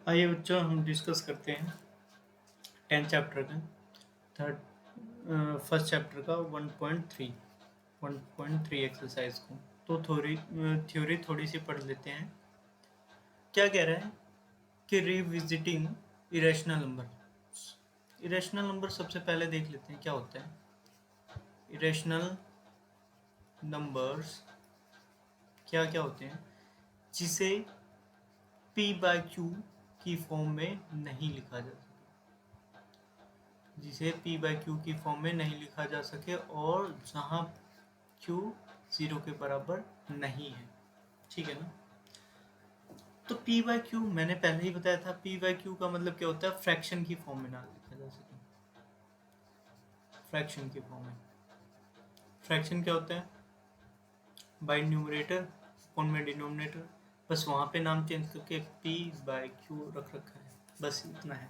आइए बच्चों, हम डिस्कस करते हैं 10th चैप्टर का फर्स्ट चैप्टर का 1.3 एक्सरसाइज को। तो थ्योरी थोड़ी सी पढ़ लेते हैं। क्या कह रहा है कि revisiting irrational number. Irrational number सबसे पहले देख लेते हैं क्या होता है। इरेशनल नंबर्स क्या क्या होते हैं जिसे p/q की फॉर्म में नहीं लिखा जा सके, जिसे p/q की फॉर्म में नहीं लिखा जा सके और जहां q 0 के बराबर नहीं है। ठीक है ना। तो p/q मैंने पहले ही बताया था, p/q का मतलब क्या होता है, फ्रैक्शन की फॉर्म में ना लिखा जा सके। फ्रैक्शन की फॉर्म में, फ्रैक्शन क्या होता है, बाय न्यूमरेटर अपॉन में डिनोमिनेटर, बस वहां पे नाम चेंज करके p/q रख रखा है, बस इतना है।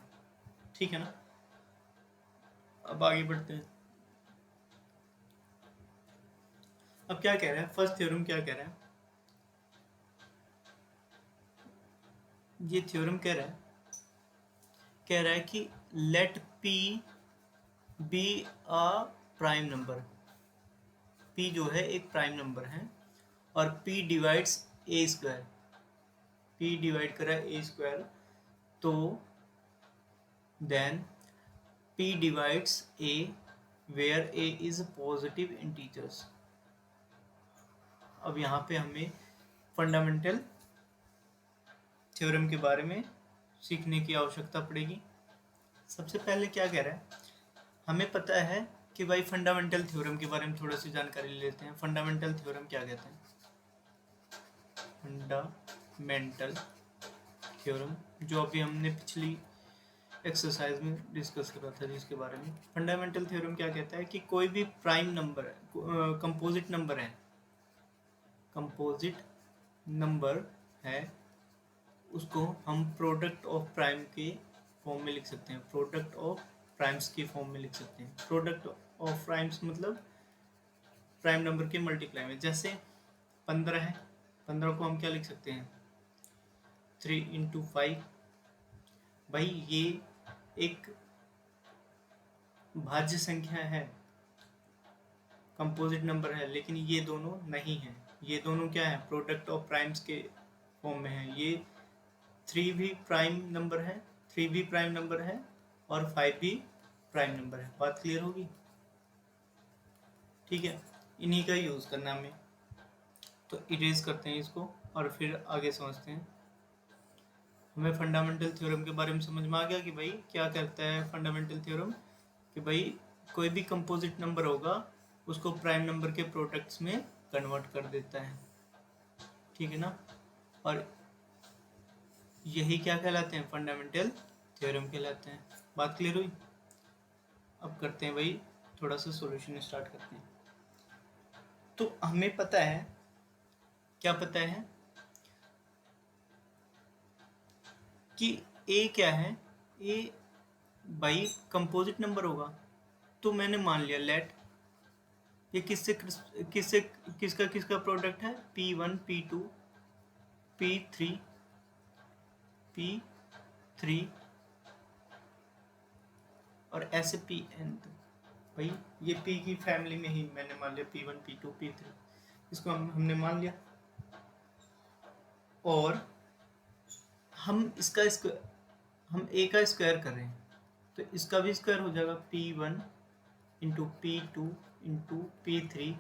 ठीक है ना। अब आगे बढ़ते हैं। अब क्या कह रहा है फर्स्ट थ्योरम, क्या कह रहा है, ये थ्योरम कह रहा है कि let p be a prime number. p जो है एक प्राइम नंबर है और p divides a square, p divide करा a स्क्वायर, तो then p divides a where a is positive integers. अब यहाँ पे हमें फंडामेंटल थ्योरम के बारे में सीखने की आवश्यकता पड़ेगी। सबसे पहले क्या कह रहा है, हमें पता है कि भाई फंडामेंटल थ्योरम के बारे में थोड़ा सी जानकारी लेते हैं। फंडामेंटल थ्योरम क्या कहते हैं, फंडामेंटल थ्योरम जो अभी हमने पिछली एक्सरसाइज में डिस्कस करा था, जिसके बारे में फंडामेंटल थ्योरम क्या कहता है कि कोई भी प्राइम नंबर है, कंपोजिट नंबर है, कंपोजिट नंबर है, उसको हम प्रोडक्ट ऑफ प्राइम के फॉर्म में लिख सकते हैं, प्रोडक्ट ऑफ प्राइम्स की फॉर्म में लिख सकते हैं। प्रोडक्ट ऑफ प्राइम्स मतलब प्राइम नंबर के मल्टीप्लाई में। जैसे 15 है, 15 को हम क्या लिख सकते हैं, 3 × 5। भाई ये एक भाज्य संख्या है, कंपोजिट नंबर है, लेकिन ये दोनों नहीं है। ये दोनों क्या है, प्रोडक्ट ऑफ प्राइम्स के फॉर्म में है। ये 3 भी प्राइम नंबर है, 3 भी प्राइम नंबर है और 5 भी प्राइम नंबर है। बात क्लियर होगी। ठीक है, इन्हीं का यूज करना हमें। तो इरेज करते हैं इसको और फिर आगे समझते हैं। हमें फंडामेंटल थ्योरम के बारे में समझ में आ गया कि भाई क्या कहता है फंडामेंटल थ्योरम, कि भाई कोई भी कंपोजिट नंबर होगा उसको प्राइम नंबर के प्रोडक्ट्स में कन्वर्ट कर देता है। ठीक है ना। और यही क्या कहलाते हैं, फंडामेंटल थ्योरम कहलाते हैं। बात क्लियर हुई। अब करते हैं भाई थोड़ा सा सॉल्यूशन स्टार्ट करते हैं। तो हमें पता है, क्या पता है कि a क्या है, a भाई कंपोजिट नंबर होगा। तो मैंने मान लिया लेट ये किसका किसका प्रोडक्ट है, p1 p2 p3 p3 और ऐसे pn तक। भाई ये p की फैमिली में ही मैंने मान लिया p1 p2 p3, इसको हमने मान लिया। और हम हम a का स्क्वायर कर रहे हैं, तो इसका भी स्क्वायर हो जाएगा, p1 into p2 into p3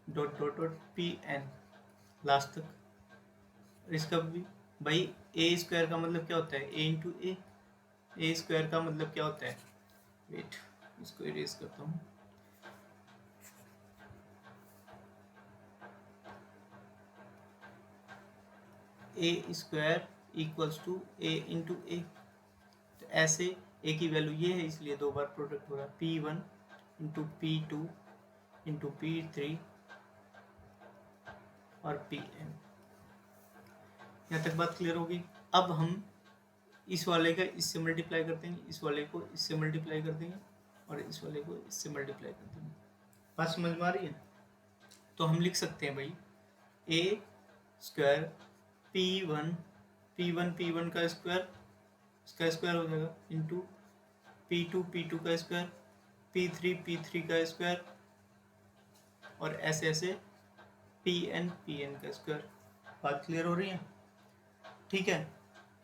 dot dot dot pn last तक। इसका भी भाई a स्क्वायर का मतलब क्या होता है, a इंटू ए स्क्वायर का मतलब क्या होता है, वेट इसको इरेज करता हूँ। A square equals to a into a. तो ऐसे a की वैल्यू ये है, इसलिए दो बार प्रोडक्ट हो रहा है, p1 into p2 into p3 और pn। यहाँ तक बात क्लियर होगी। अब हम इस वाले का इससे मल्टीप्लाई कर देंगे, इस वाले को इससे मल्टीप्लाई कर देंगे और इस वाले को इससे मल्टीप्लाई कर देंगे। बात समझ में आ रही है। तो हम लिख सकते हैं भाई a स्क्वायर p1 P1 का स्क्वायर, इसका स्क्वायर हो जाएगा, इंटू P2 का स्क्वायर, P3 का स्क्वायर, और ऐसे ऐसे Pn का स्क्वायर। बात क्लियर हो रही है? ठीक है,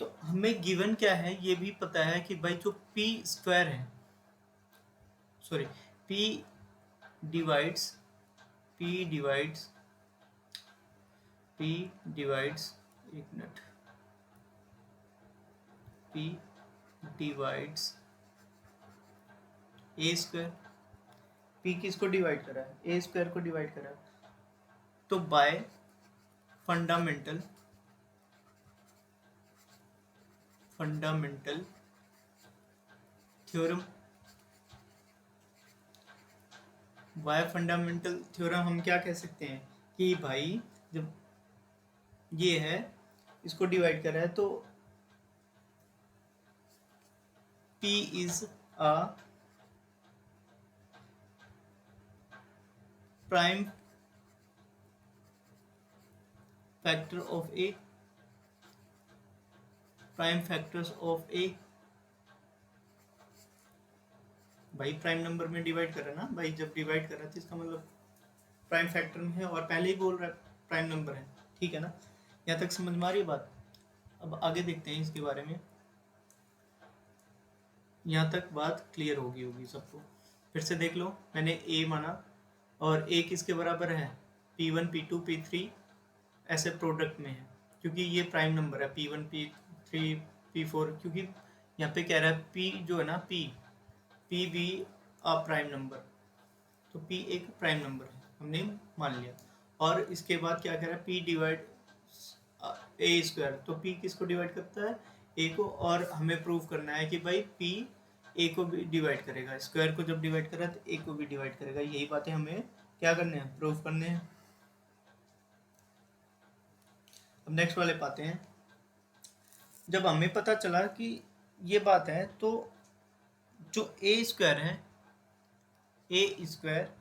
तो हमें गिवन क्या है ये भी पता है कि भाई जो P स्क्वायर है, सॉरी P डिवाइड्स एक मिनट, P डिवाइड्स ए स्क्वायर। P किसको डिवाइड करा है? ए स्क्वायर को डिवाइड करा है। तो bye fundamental theorem, bye fundamental theorem हम क्या कह सकते हैं कि भाई जब ये है इसको डिवाइड कर रहा है तो P is a prime factor of a, prime factors of a. भाई प्राइम नंबर में डिवाइड कर रहा है ना भाई, जब डिवाइड कर रहा है तो इसका मतलब प्राइम फैक्टर में है, और पहले ही बोल रहा है प्राइम नंबर है, ठीक है ना? यहाँ तक समझ में आ रही है बात? अब आगे देखते हैं इसके बारे में, यहाँ तक बात क्लियर होगी सबको। फिर से देख लो, मैंने a माना और a किसके बराबर है? P1 P2 P3 ऐसे प्रोडक्ट में है, क्योंकि ये प्राइम नंबर है P1 P3 P4, क्योंकि यहाँ पे कह रहा है P जो है ना P भी अ प्राइम नंबर, तो P एक प्राइम नंबर है हमने मान लिया। और इसके बाद क्या कह रहा है? P डिवाइड ए स्क्वायर, तो P किसको डिवाइड करता है? ए को, और हमें प्रूव करना है कि भाई P ए को भी डिवाइड करेगा, स्क्वायर को जब डिवाइड करा तो ए को भी डिवाइड करेगा। यही बातें हमें क्या करने हैं? प्रूव करने हैं। अब नेक्स्ट वाले पाते हैं। जब हमें पता चला कि ये बात है, तो जो ए स्क्वायर है, ए स्क्वायर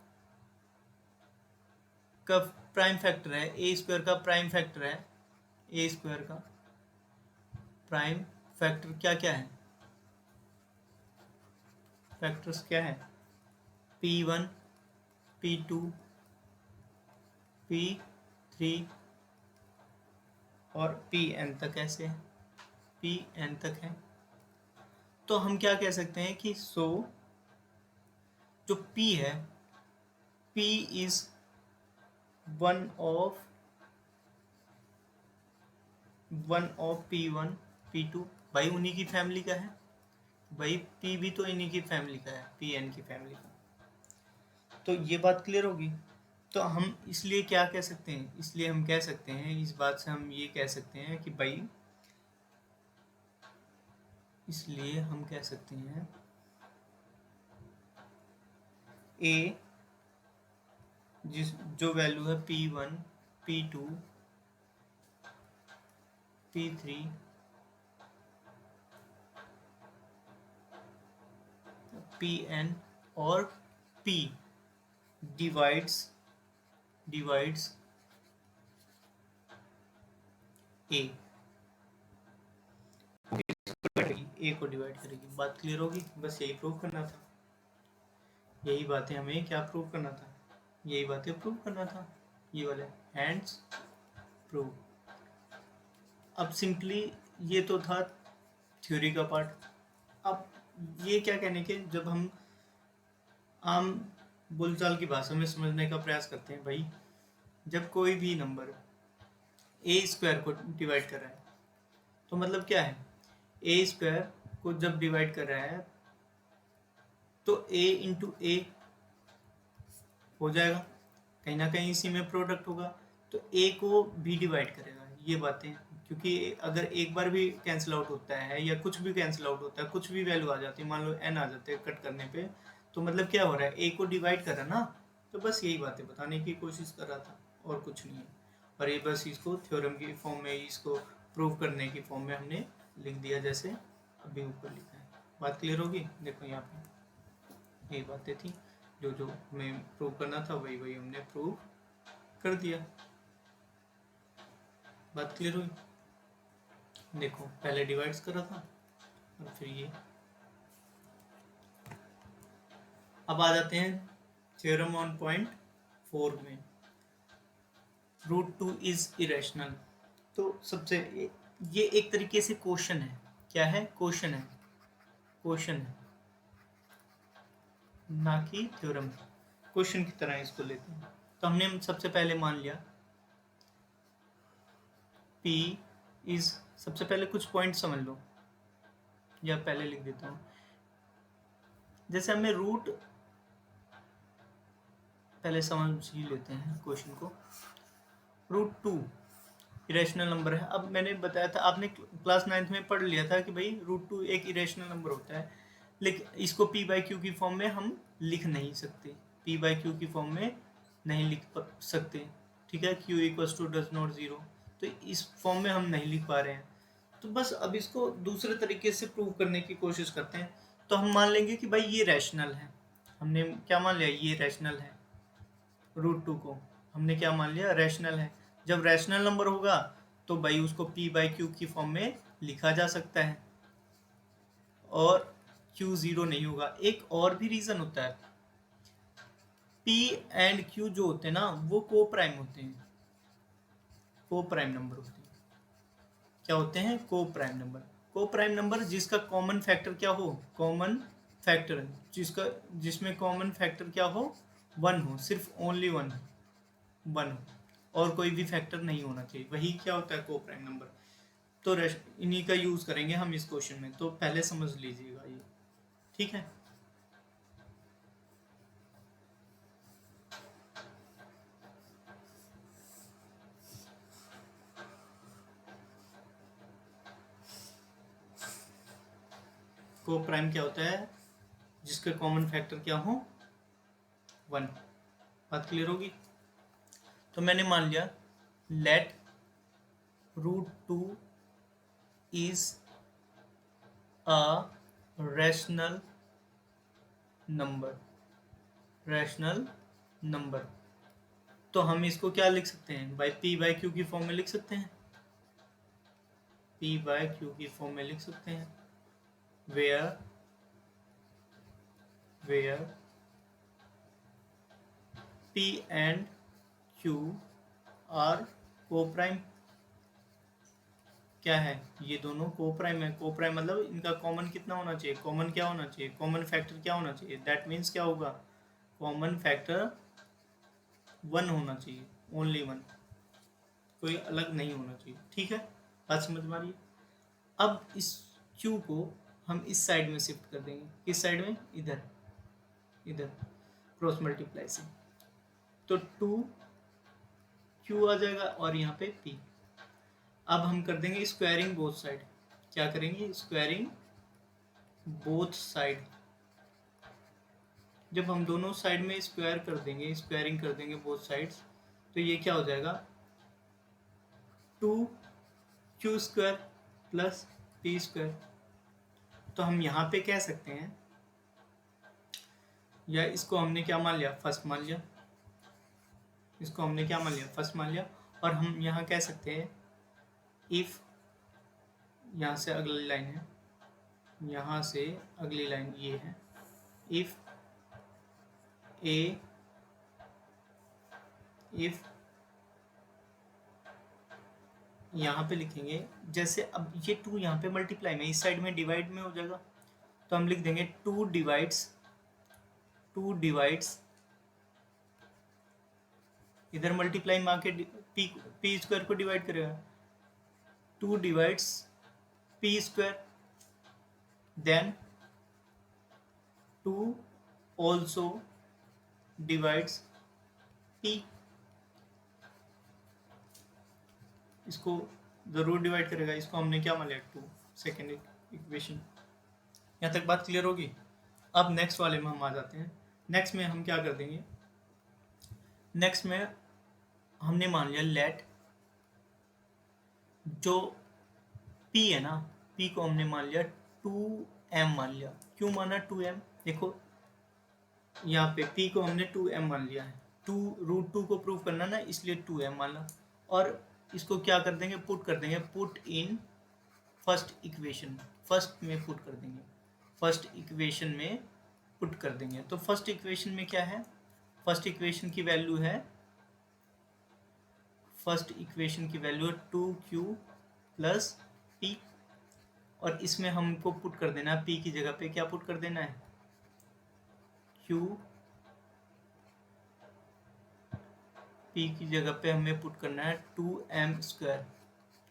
का प्राइम फैक्टर है, ए स्क्वायर का प्राइम फैक्टर है, ए स्क्वायर का प्राइम फैक्टर क्या क्या है? फैक्टर्स क्या है? P1 P2 P3 और Pn तक, ऐसे है Pn तक है। तो हम क्या कह सकते हैं कि जो P है, P is one of P1 P2, भाई उन्हीं की फैमिली का है, भाई P भी तो इन्हीं की फैमिली का है, Pn की फैमिली का। तो ये बात क्लियर होगी। तो हम इसलिए क्या कह सकते हैं? इसलिए हम कह सकते हैं, इस बात से हम ये कह सकते हैं कि भाई, इसलिए हम कह सकते हैं ए जो वैल्यू है P1 P2 P3 Pn और P डिवाइड्स ए को डिवाइड करेगी। बात क्लियर होगी? बस यही प्रूव करना था, यही बातें हमें क्या प्रूव करना था? यही बातें प्रूव करना था, ये वाले हैंड्स प्रूव। अब सिंपली ये तो था थ्योरी का पार्ट। अब ये क्या कहने के, जब हम आम बोलचाल की भाषा में समझने का प्रयास करते हैं, भाई जब कोई भी नंबर ए स्क्वायर को डिवाइड कर रहा है, तो मतलब क्या है? ए स्क्वायर को जब डिवाइड कर रहा है तो a इंटू ए हो जाएगा, कहीं ना कहीं इसी में प्रोडक्ट होगा, तो a को भी डिवाइड करेगा। ये बातें, क्योंकि अगर एक बार भी कैंसिल आउट होता है या कुछ भी कैंसिल आउट होता है, कुछ भी वैल्यू आ जाती है, मान लो n आ जाते हैं कट करने पे, तो मतलब क्या हो रहा है? a को डिवाइड कर रहा है ना। तो बस यही बातें बताने की कोशिश कर रहा था, और कुछ नहीं है। और ये बस इसको थ्योरम की फॉर्म में, इसको प्रूव करने की फॉर्म में हमने लिख दिया, जैसे अभी ऊपर लिखा है। बात क्लियर होगी? देखो यहाँ पे ये बातें थी, जो हमें प्रूव करना था वही हमने प्रूव कर दिया। बात क्लियर हुई? देखो पहले डिवाइड्स करा था और फिर ये। अब आ जाते हैं थ्योरम ऑन पॉइंट 4 में, √2 इज इरेशनल। तो सबसे ये एक तरीके से क्वेश्चन है। क्या है? क्वेश्चन है, क्वेश्चन है ना कि थ्योरम। क्वेश्चन की तरह इसको लेते हैं। तो हमने सबसे पहले मान लिया P इज, सबसे पहले कुछ पॉइंट समझ लो, या पहले लिख देता हूँ। जैसे हमें रूट, पहले समझ ही लेते हैं क्वेश्चन को। √2 इरेशनल नंबर है। अब मैंने बताया था, आपने क्लास 9th में पढ़ लिया था कि भाई √2 एक इरेशनल नंबर होता है, लेकिन इसको p/q की फॉर्म में हम लिख नहीं सकते, p/q की फॉर्म में नहीं लिख सकते, ठीक है। q = डज नॉट 0, तो इस फॉर्म में हम नहीं लिख पा रहे हैं। तो बस अब इसको दूसरे तरीके से प्रूव करने की कोशिश करते हैं। तो हम मान लेंगे कि भाई ये रैशनल है। हमने क्या मान लिया? ये रैशनल है। √2 को हमने क्या मान लिया? रैशनल है। जब रैशनल नंबर होगा तो भाई उसको p/q की फॉर्म में लिखा जा सकता है और q 0 नहीं होगा। एक और भी रीजन होता है, p एंड q जो होते हैं ना, वो को प्राइम होते हैं, को प्राइम नंबर होते हैं। क्या होते हैं? को प्राइम नंबर। को प्राइम नंबर जिसका कॉमन फैक्टर क्या हो? कॉमन फैक्टर जिसका, जिसमें कॉमन फैक्टर क्या हो? 1 हो, सिर्फ ओनली 1 हो, और कोई भी फैक्टर नहीं होना चाहिए, वही क्या होता है? को प्राइम नंबर। तो इन्हीं का यूज करेंगे हम इस क्वेश्चन में, तो पहले समझ लीजिएगा ये, ठीक है। को प्राइम क्या होता है? जिसका कॉमन फैक्टर क्या हो? 1। बात क्लियर होगी? तो मैंने मान लिया let √2 is a rational number, rational number. तो हम इसको क्या लिख सकते हैं? भाई p/q की फॉर्म में लिख सकते हैं, p/q की फॉर्म में लिख सकते हैं, where p and q are coprime. क्या है? ये दोनों को प्राइम है। को प्राइम मतलब इनका कॉमन कितना होना चाहिए? कॉमन क्या होना चाहिए? कॉमन फैक्टर क्या होना चाहिए? दैट मीन्स क्या होगा? कॉमन फैक्टर 1 होना चाहिए, ओनली 1, कोई अलग नहीं होना चाहिए, ठीक है। बात समझ में आ रही है? अब इस q को हम इस साइड में शिफ्ट कर देंगे। किस साइड में? इधर, इधर क्रॉस मल्टीप्लाई से। तो 2q आ जाएगा और यहाँ पे p। अब हम कर देंगे स्क्वायरिंग बोथ साइड। क्या करेंगे? Squaring both side. जब हम दोनों साइड में स्क्वायर कर देंगे, स्क्वायरिंग कर देंगे बोथ साइड्स, तो ये क्या हो जाएगा? 2q² plus p²। तो हम यहाँ पे कह सकते हैं, या इसको हमने क्या मान लिया? फर्स्ट मान लिया। इसको हमने क्या मान लिया? फर्स्ट मान लिया। और हम यहाँ कह सकते हैं इफ, यहाँ से अगली लाइन है, यहाँ से अगली लाइन ये है, इफ यहाँ पे लिखेंगे, जैसे अब ये 2 यहाँ पे मल्टीप्लाई में, इस साइड में डिवाइड में हो जाएगा, तो हम लिख देंगे 2 डिवाइड्स, इधर मल्टीप्लाई में आके p² को डिवाइड करेगा, 2 divides p², then 2 also divides p। इसको जरूर डिवाइड करेगा, इसको हमने क्या मान लिया? 2, सेकेंड इक्वेशन। यहाँ तक बात क्लियर होगी? अब नेक्स्ट वाले में हम आ जाते हैं। नेक्स्ट में हम क्या कर देंगे? नेक्स्ट में हमने मान लिया लेट, जो p है ना, p को हमने मान लिया 2m मान लिया। क्यों माना 2m? देखो यहाँ पे p को हमने 2m मान लिया है, 2√2 को प्रूव करना ना, इसलिए 2m माना। और इसको क्या कर देंगे? पुट कर देंगे, put in first equation first में पुट कर देंगे, फर्स्ट इक्वेशन में पुट कर देंगे। तो फर्स्ट इक्वेशन में क्या है, फर्स्ट इक्वेशन की वैल्यू है, फर्स्ट इक्वेशन की वैल्यू है 2q प्लस p, और इसमें हमको पुट कर देना है p की जगह पे क्या पुट कर देना है, q, p की जगह पे हमें पुट करना है 2m²।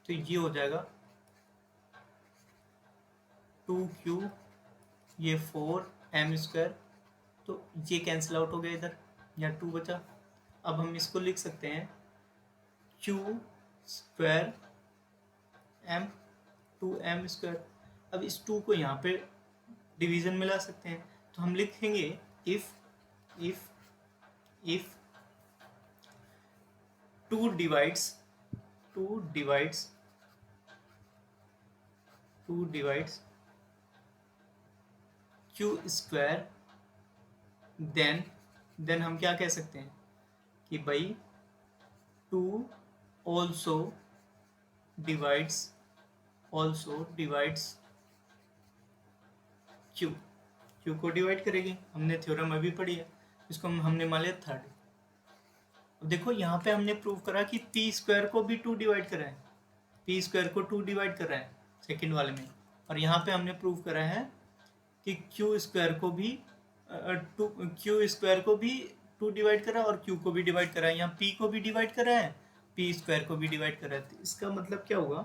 तो ये हो जाएगा 2q, ये 4m², तो ये कैंसिल आउट हो गया इधर, यहाँ 2 बचा। अब हम इसको लिख सकते हैं q² m, 2m²। अब इस 2 को यहाँ पे डिवीजन में ला सकते हैं, तो हम लिखेंगे इफ 2 डिवाइड्स q², देन हम क्या कह सकते हैं कि भाई 2 also divides q को डिवाइड करेगी, हमने थ्योरम अभी पढ़ी है, इसको हमने मान लिया थर्ड। अब देखो यहाँ पे हमने प्रूव करा कि p² को भी 2 डिवाइड कर रहा है, p² को 2 डिवाइड कर रहा है सेकेंड वाले में, और यहाँ पे हमने प्रूव करा है कि q² को भी 2 डिवाइड करा है और q को भी डिवाइड करा है, यहाँ p को भी डिवाइड करा है, p² को भी डिवाइड करा है। तो इसका मतलब क्या होगा,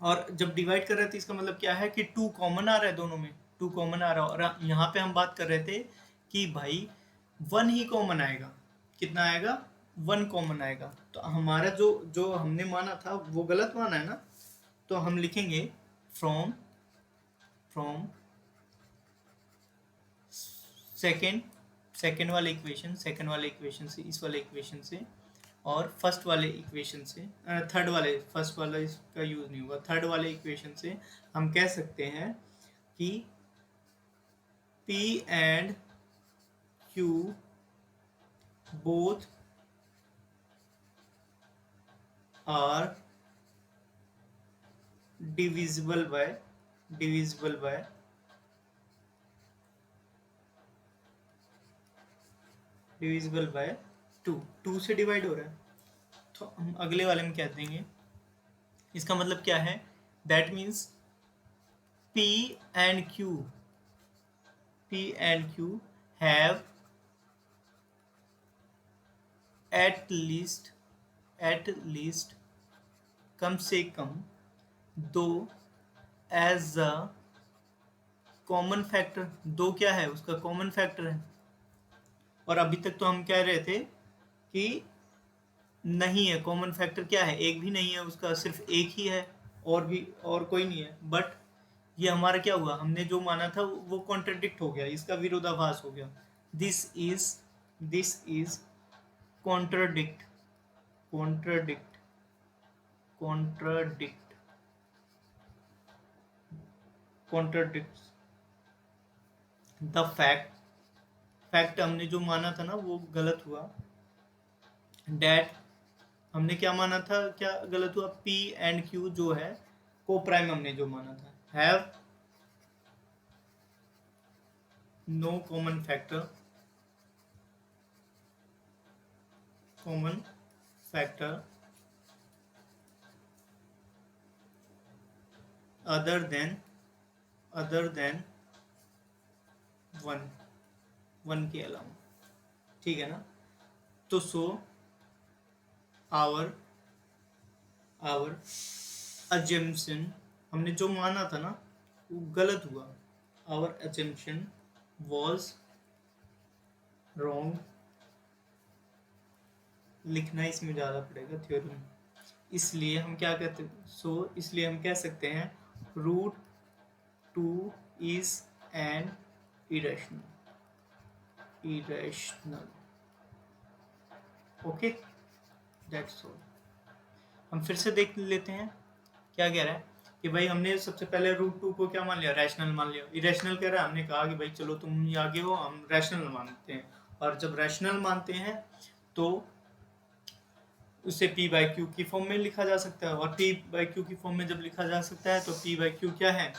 और जब डिवाइड कर रहे थे इसका मतलब क्या है कि 2 कॉमन आ रहा है, दोनों में 2 कॉमन आ रहा है, और यहाँ पे हम बात कर रहे थे कि भाई 1 ही कॉमन आएगा, कितना आएगा, 1 कॉमन आएगा। तो हमारा जो हमने माना था वो गलत माना है ना, तो हम लिखेंगे फ्रॉम सेकेंड वाले इक्वेशन से, इस वाले इक्वेशन से, और फर्स्ट वाले इक्वेशन से, थर्ड वाले, फर्स्ट वाला इसका यूज नहीं होगा, थर्ड वाले इक्वेशन से हम कह सकते हैं कि p and q both are divisible by 2 से डिवाइड हो रहा है। तो हम अगले वाले में क्या देंगे, इसका मतलब क्या है, that means p and q have at least कम से कम 2 एज अ कॉमन फैक्टर, 2 क्या है उसका कॉमन फैक्टर है। और अभी तक तो हम कह रहे थे कि नहीं है, कॉमन फैक्टर क्या है, एक भी नहीं है उसका, सिर्फ एक ही है, और कोई नहीं है। बट ये हमारा क्या हुआ, हमने जो माना था वो कॉन्ट्रडिक्ट हो गया, इसका विरोधाभास हो गया। This is contradict the fact हमने जो माना था ना वो गलत हुआ। डैट हमने क्या माना था, क्या गलत हुआ, p and q जो है को प्राइम हमने जो माना था, have no common factor other than 1 के अलावा, ठीक है ना। तो सो आवर अजम्पशन, हमने जो माना था ना वो गलत हुआ, आवर अजम्पशन वॉज रॉन्ग, लिखना इसमें ज़्यादा पड़ेगा थ्योरम, इसलिए हम क्या कहते हैं, इसलिए हम कह सकते हैं √2 is an irrational। Okay, that's all. हम फिर से देख लेते हैं क्या कह रहा है कि भाई हमने सबसे पहले √2 को क्या मान लिया, रैशनल मान लिया। इरेशनल कह रहा है, हमने कहा कि भाई चलो तुम आगे हो, हम रैशनल मानते हैं, और जब रैशनल मानते हैं तो उसे p बाई क्यू की फॉर्म में लिखा जा सकता है, और p बाई क्यू की फॉर्म में जब लिखा जा सकता है तो p बाई क्यू क्या है,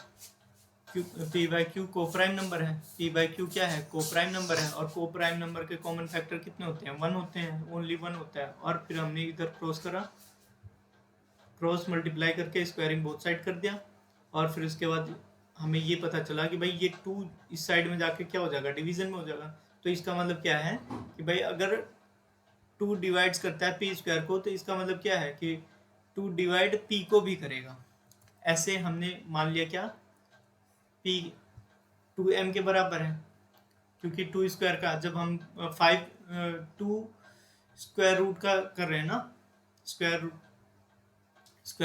p बाई क्यू को प्राइम नंबर है, p बाई क्यू क्या है, को प्राइम नंबर है, और को प्राइम नंबर के कॉमन फैक्टर कितने होते हैं, 1 होते हैं, ओनली 1 होता है। और फिर हमने इधर क्रॉस करा, क्रॉस मल्टीप्लाई करके स्क्वायरिंग बोथ साइड कर दिया, और फिर उसके बाद हमें ये पता चला कि भाई ये 2 इस साइड में जाके क्या हो जाएगा, डिवीजन में हो जाएगा। तो इसका मतलब क्या है कि भाई अगर 2 डिवाइड्स करता है पी स्क्वायर को, तो इसका मतलब क्या है कि 2 डिवाइड पी को भी करेगा। ऐसे हमने मान लिया क्या, पी 2m के बराबर है, क्योंकि 2 स्क्वायर का जब हम 2 स्क्वायर रूट का कर रहे हैं ना, स्क्वायर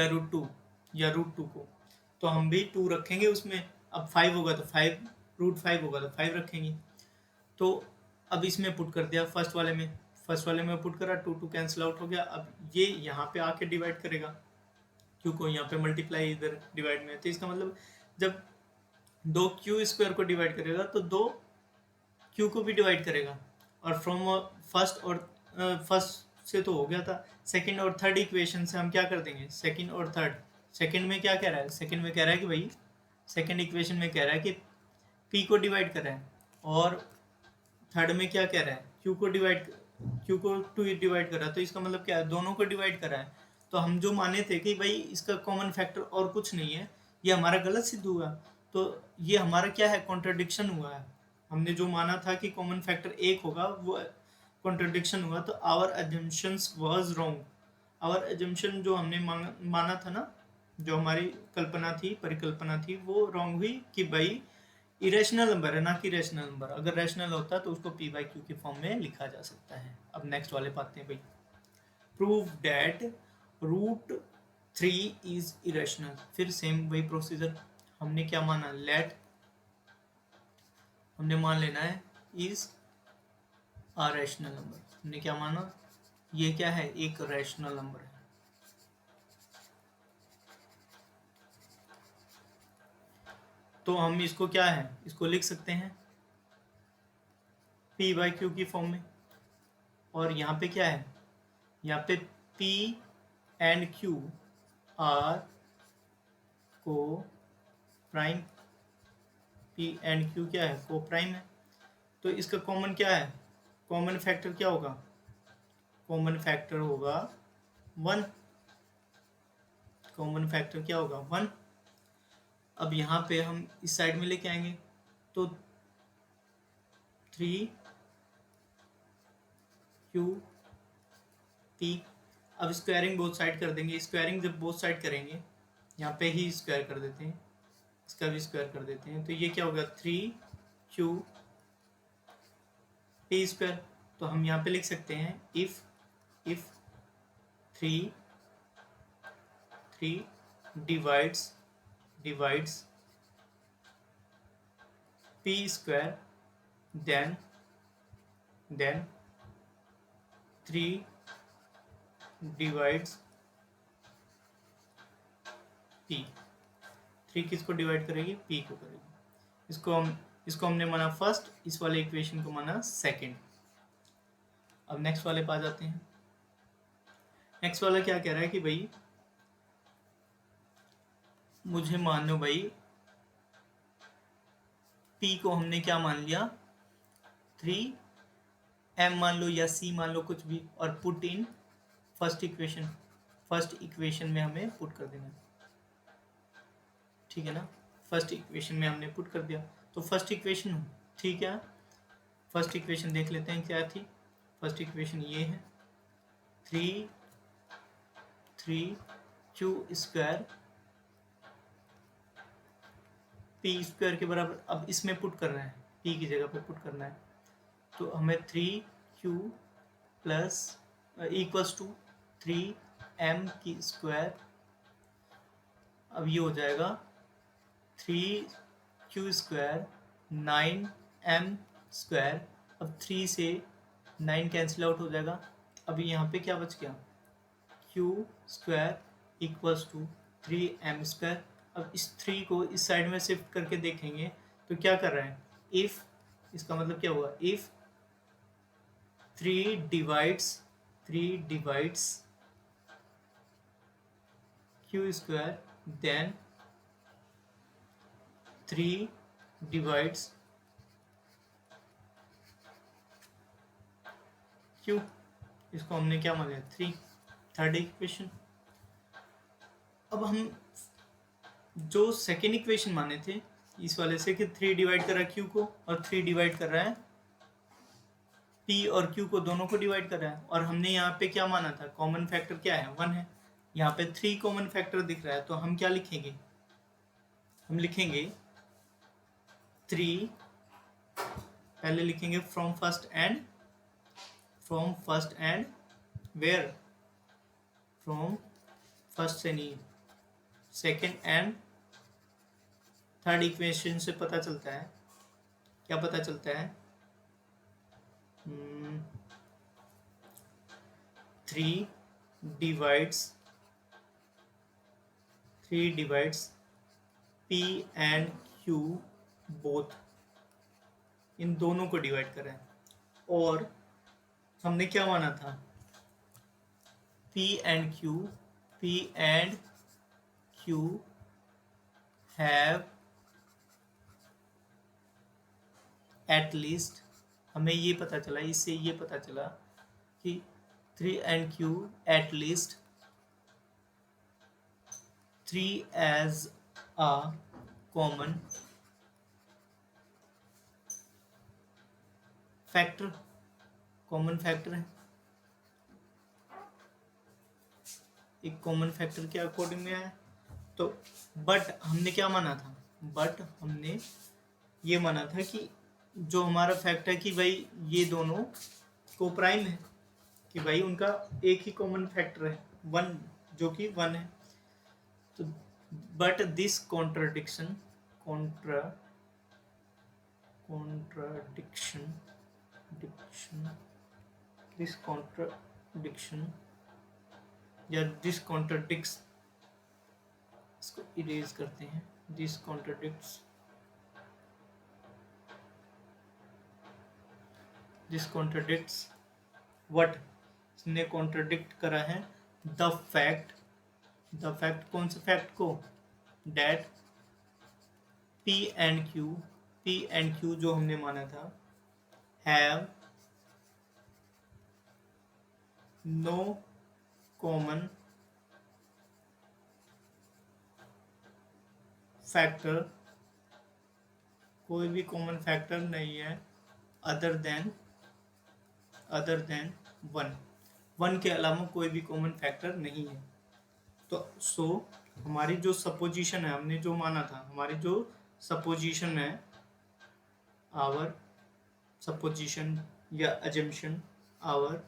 रूट 2 या रूट 2 को, तो हम भी 2 रखेंगे उसमें। अब 5 होगा तो 5, रूट 5 होगा तो 5 रखेंगे। तो अब इसमें पुट कर दिया फर्स्ट वाले में पुट करा, 2 कैंसिल आउट हो गया। अब ये यहाँ पे आके डिवाइड करेगा, क्योंकि यहाँ पे मल्टीप्लाई इधर डिवाइड में है, तो इसका मतलब जब 2 क्यू स्क्वायर को डिवाइड करेगा तो 2 क्यू को भी डिवाइड करेगा। और फ्रॉम फर्स्ट से तो हो गया था, सेकंड और थर्ड इक्वेशन से हम क्या कर देंगे, सेकंड और थर्ड। सेकंड में क्या कह रहा है, सेकंड में कह रहा है कि भाई, सेकंड इक्वेशन में कह रहा है कि p को डिवाइड कर रहा है, और थर्ड में क्या कह रहा है, q को 2 डिवाइड कर रहा है। तो इसका मतलब क्या है, दोनों को डिवाइड कर रहा है। तो हम जो माने थे कि भाई इसका कॉमन फैक्टर और कुछ नहीं है, ये हमारा गलत सिद्ध हुआ। तो ये हमारा क्या है, कॉन्ट्रडिक्शन हुआ है। हमने जो माना था कि कॉमन फैक्टर 1 होगा, वो कॉन्ट्रडिक्शन हुआ। तो our assumptions was wrong. Our assumption जो हमने माना था ना, जो हमारी कल्पना थी, परिकल्पना थी, वो रॉन्ग हुई कि भाई इरेशनल नंबर है, ना कि रैशनल नंबर। अगर रैशनल होता तो उसको p बाई क्यू की फॉर्म में लिखा जा सकता है। अब नेक्स्ट वाले पाते हैं भाई, prove that root 3 is irrational. फिर सेम वही प्रोसीजर, हमने क्या माना, लेट हमने मान लेना है इज अ रैशनल नंबर। हमने क्या माना, ये क्या है, एक रैशनल नंबर है। तो हम इसको क्या है, इसको लिख सकते हैं p बाई क्यू की फॉर्म में। और यहाँ पे क्या है, यहाँ पे p and q are coprime, p and q क्या है, को प्राइम है। तो इसका कॉमन क्या है, कॉमन फैक्टर क्या होगा, कॉमन फैक्टर होगा 1। कॉमन फैक्टर क्या होगा, 1। अब यहाँ पे हम इस साइड में लेके आएंगे तो 3 क्यू p। अब स्क्वायरिंग बोथ साइड कर देंगे। स्क्वायरिंग जब बोथ साइड करेंगे, यहाँ पे ही स्क्वायर कर देते हैं, इसका भी स्क्वायर कर देते हैं, तो ये क्या होगा, 3 क्यू p स्क्वायर। तो हम यहाँ पे लिख सकते हैं if 3 divides p square, then 3 divides p। 3 किसको डिवाइड करेगी, p को करेगी। इसको हमने माना फर्स्ट, इस वाले इक्वेशन को माना सेकंड। अब नेक्स्ट वाले पे आ जाते हैं। नेक्स्ट वाला क्या कह रहा है कि भाई मुझे मान लो भाई, p को हमने क्या मान लिया, 3m मान लो या c मान लो, कुछ भी, और पुट इन फर्स्ट इक्वेशन में हमें पुट कर देना, ठीक है ना। फर्स्ट इक्वेशन में हमने पुट कर दिया। तो फर्स्ट इक्वेशन थी क्या, फर्स्ट इक्वेशन देख लेते हैं क्या थी। फर्स्ट इक्वेशन ये है, 3 क्यू स्क्वायर p स्क्वायर के बराबर। अब इसमें पुट करना है, p की जगह पे पुट करना है, तो हमें 3q plus equals to 3m की स्क्वायर। अब ये हो जाएगा 3q स्क्वायर 9m स्क्वायर। अब 3 से 9 कैंसिल आउट हो जाएगा। अभी यहाँ पे क्या बच गया, q square equals to 3m square. अब इस 3 को इस साइड में शिफ्ट करके देखेंगे तो क्या कर रहा है, इफ, इसका मतलब क्या हुआ, if 3 divides Q square then 3 divides Q, इसको हमने क्या माना 3, थर्ड इक्वेशन। अब हम जो सेकेंड इक्वेशन माने थे इस वाले से कि 3 डिवाइड कर रहा है क्यू को और 3 डिवाइड कर रहा है पी और क्यू को, दोनों को डिवाइड कर रहा है। और हमने यहाँ पे क्या माना था, कॉमन फैक्टर क्या है 1 है। यहाँ पे 3 कॉमन फैक्टर दिख रहा है, तो हम क्या लिखेंगे, हम लिखेंगे 3, पहले लिखेंगे from first and where, from first से नहीं, सेकेंड एंड थर्ड इक्वेशन से पता चलता है, क्या पता चलता है 3 divides P and Q both, इन दोनों को डिवाइड करें। और हमने क्या माना था P and Q have at least, हमें ये पता चला, इससे ये पता चला कि 3 and Q at least 3 as a common factor, common factor है, एक कॉमन फैक्टर के अकॉर्डिंग में है। तो बट हमने क्या माना था, बट हमने ये माना था कि जो हमारा फैक्ट है कि भाई ये दोनों को प्राइम है, कि भाई उनका एक ही कॉमन फैक्टर है 1, जो कि 1 है। तो बट दिस कॉन्ट्राडिक्शन या दिस कॉन्ट्राडिक्ट्स, इसको इरेज करते हैं, दिस कॉन्ट्राडिक्ट्स व्हाट, इसने कॉन्ट्राडिक्ट करा है द फैक्ट कौन से फैक्ट को, डेट P एंड Q जो हमने माना था हैव नो कॉमन फैक्टर, कोई भी कॉमन फैक्टर नहीं है अदर देन 1 के अलावा कोई भी कॉमन फैक्टर नहीं है। तो सो हमारी जो सपोजिशन है, हमने जो माना था, हमारी जो सपोजिशन है, आवर सपोजिशन या assumption, our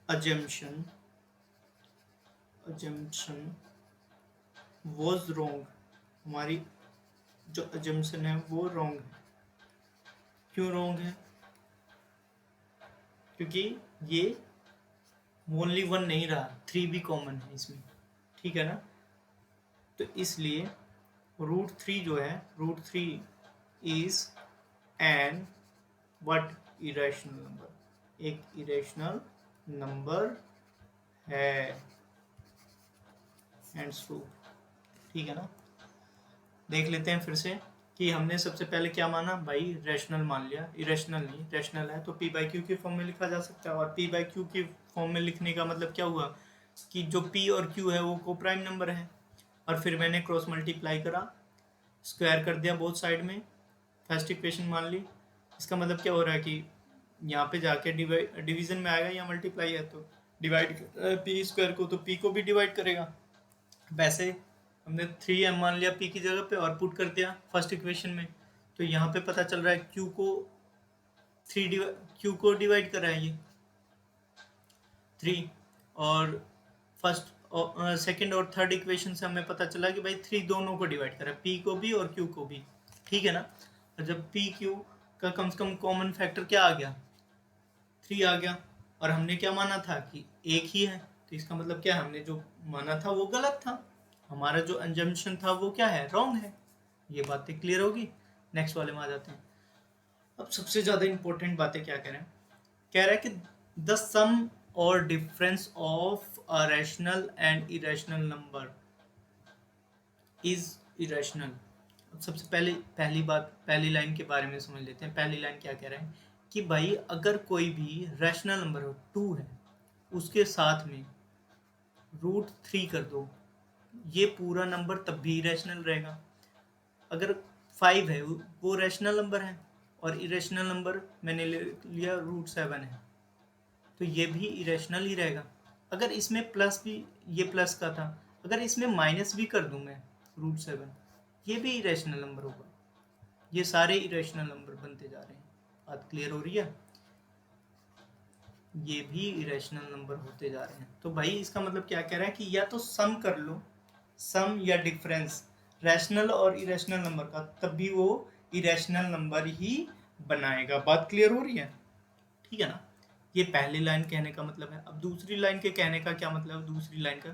assumption was wrong, हमारी जो अजम्पशन है वो रॉन्ग है। क्यों रॉन्ग है, क्योंकि ये ओनली 1 नहीं रहा, 3 भी कॉमन है इसमें, ठीक है ना। तो इसलिए √3 जो है, √3 is N what, irrational number, एक इरेशनल नंबर है, एंड प्रूफ, ठीक है ना। देख लेते हैं फिर से कि हमने सबसे पहले क्या माना भाई, रैशनल मान लिया, इरेशनल नहीं, रैशनल है तो P/Q के फॉर्म में लिखा जा सकता है। और P/Q के फॉर्म में लिखने का मतलब क्या हुआ कि जो P और Q है वो कोप्राइम नंबर है, और फिर मैंने क्रॉस मल्टीप्लाई करा, स्क्वायर कर दिया बोथ साइड में, फर्स्ट इक्वेशन मान ली। इसका मतलब क्या हो रहा है कि यहाँ पे जाके डिवीजन में आएगा, या मल्टीप्लाई है तो डिवाइड P स्क्वायर को, तो P को भी डिवाइड करेगा। वैसे हमने 3m मान लिया P की जगह पे और पुट कर दिया फर्स्ट इक्वेशन में, तो यहाँ पे पता चल रहा है Q को डिवाइड कर रहा है ये 3, और फर्स्ट सेकंड और थर्ड इक्वेशन से हमें पता चला कि भाई 3 दोनों को डिवाइड कर रहा है, P को भी और Q को भी, ठीक है ना। और जब PQ का कम से कम कॉमन फैक्टर क्या आ गया, 3 आ गया, और हमने क्या माना था कि एक ही है, तो इसका मतलब क्या है, हमने जो माना था वो गलत था, हमारा जो अजम्पशन था वो क्या है, रॉन्ग है। ये बातें क्लियर होगी। नेक्स्ट वाले में आ जाते हैं। अब सबसे ज़्यादा इंपॉर्टेंट बातें क्या कह रहे हैं, कह रहा है कि द सम और difference of a rational and irrational number is irrational. अब सबसे पहले पहली लाइन के बारे में समझ लेते हैं। पहली लाइन क्या कह रहा है कि भाई अगर कोई भी रैशनल नंबर हो 2 है, उसके साथ में √3 कर दो, ये पूरा नंबर तब भी इरेशनल रहेगा। अगर 5 है वो रैशनल नंबर है, और इरेशनल नंबर मैंने लिया √7 है, तो ये भी इरेशनल ही रहेगा। अगर इसमें प्लस भी, ये प्लस का था, अगर इसमें माइनस भी कर दूं मैं √7, ये भी इरेशनल नंबर होगा। ये सारे इरेशनल नंबर बनते जा रहे हैं। बात क्लियर हो रही है? ये भी इरेशनल नंबर होते जा रहे हैं। तो भाई इसका मतलब क्या कह रहा है कि या तो सम कर लो, सम या डिफरेंस रैशनल और इरेशनल नंबर का, तब भी वो इरेशनल नंबर ही बनाएगा। बात क्लियर हो रही है? ठीक है ना? ये पहली लाइन कहने का मतलब है। अब दूसरी लाइन के कहने का क्या मतलब है? दूसरी लाइन का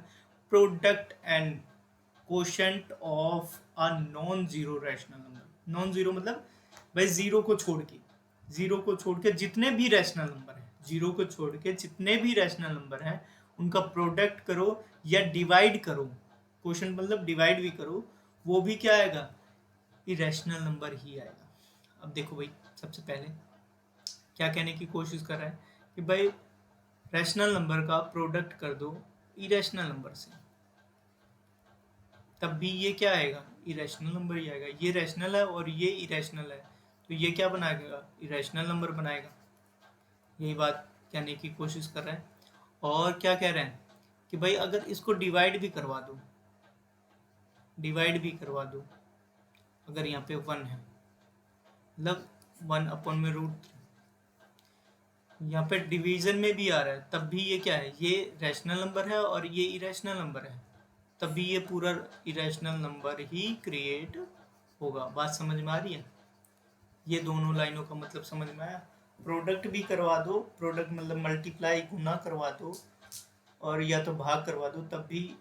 product and quotient of a non zero rational number. Non zero मतलब भाई जीरो को छोड़ के जितने भी रैशनल नंबर हैं, जीरो को छोड़ के जितने भी रैशनल नंबर हैं, उनका प्रोडक्ट करो या डिवाइड करो। क्वेश्चन मतलब डिवाइड भी करो, वो भी क्या आएगा? इरेशनल नंबर ही आएगा। अब देखो भाई, सबसे पहले क्या कहने की कोशिश कर रहा है कि भाई रैशनल नंबर का प्रोडक्ट कर दो इरेशनल नंबर से, तब भी ये क्या आएगा? इरेशनल नंबर ही आएगा। ये रैशनल है और ये इरेशनल है, तो ये क्या बनाएगा? इरेशनल नंबर बनाएगा। यही बात कहने की कोशिश कर रहे हैं। और क्या कह रहे हैं कि भाई अगर इसको डिवाइड भी करवा दो, अगर यहाँ पे 1 है, मतलब 1 में √3, यहाँ पे डिवीजन में भी आ रहा है, तब भी ये क्या है? ये रैशनल नंबर है और ये इरेशनल नंबर है, तब भी ये पूरा इरेशनल नंबर ही क्रिएट होगा। बात समझ में आ रही है? ये दोनों लाइनों का मतलब समझ में आया? प्रोडक्ट भी करवा दो, प्रोडक्ट मतलब मल्टीप्लाई, गुना करवा दो, और या तो भाग करवा दो, तब भी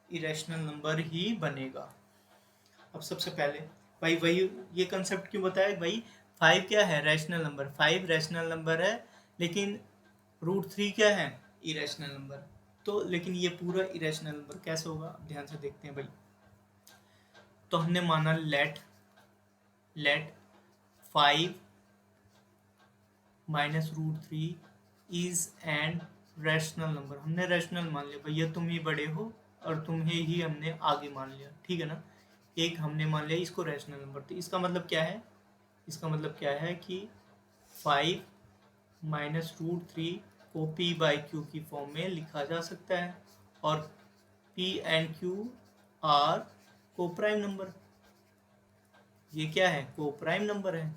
इरेशनल नंबर ही बनेगा। अब सबसे पहले भाई वही ये कंसेप्ट क्यों बताया भाई? 5 क्या है? Rational number. 5 रैशनल नंबर है, लेकिन √3 क्या है? Irrational number. तो लेकिन ये पूरा इरेशनल नंबर कैसे होगा? ध्यान से देखते हैं भाई। तो हमने माना let 5 minus √3 is an rational number. हमने रैशनल मान लिया, भैया तुम ही बड़े हो और तुम्हें ही हमने आगे मान लिया, ठीक है ना? एक हमने मान लिया इसको रैशनल नंबर। तो इसका मतलब क्या है? इसका मतलब क्या है कि 5 माइनस √3 को p/q की फॉर्म में लिखा जा सकता है, और p एंड q आर को प्राइम नंबर। ये क्या है? को प्राइम नंबर है।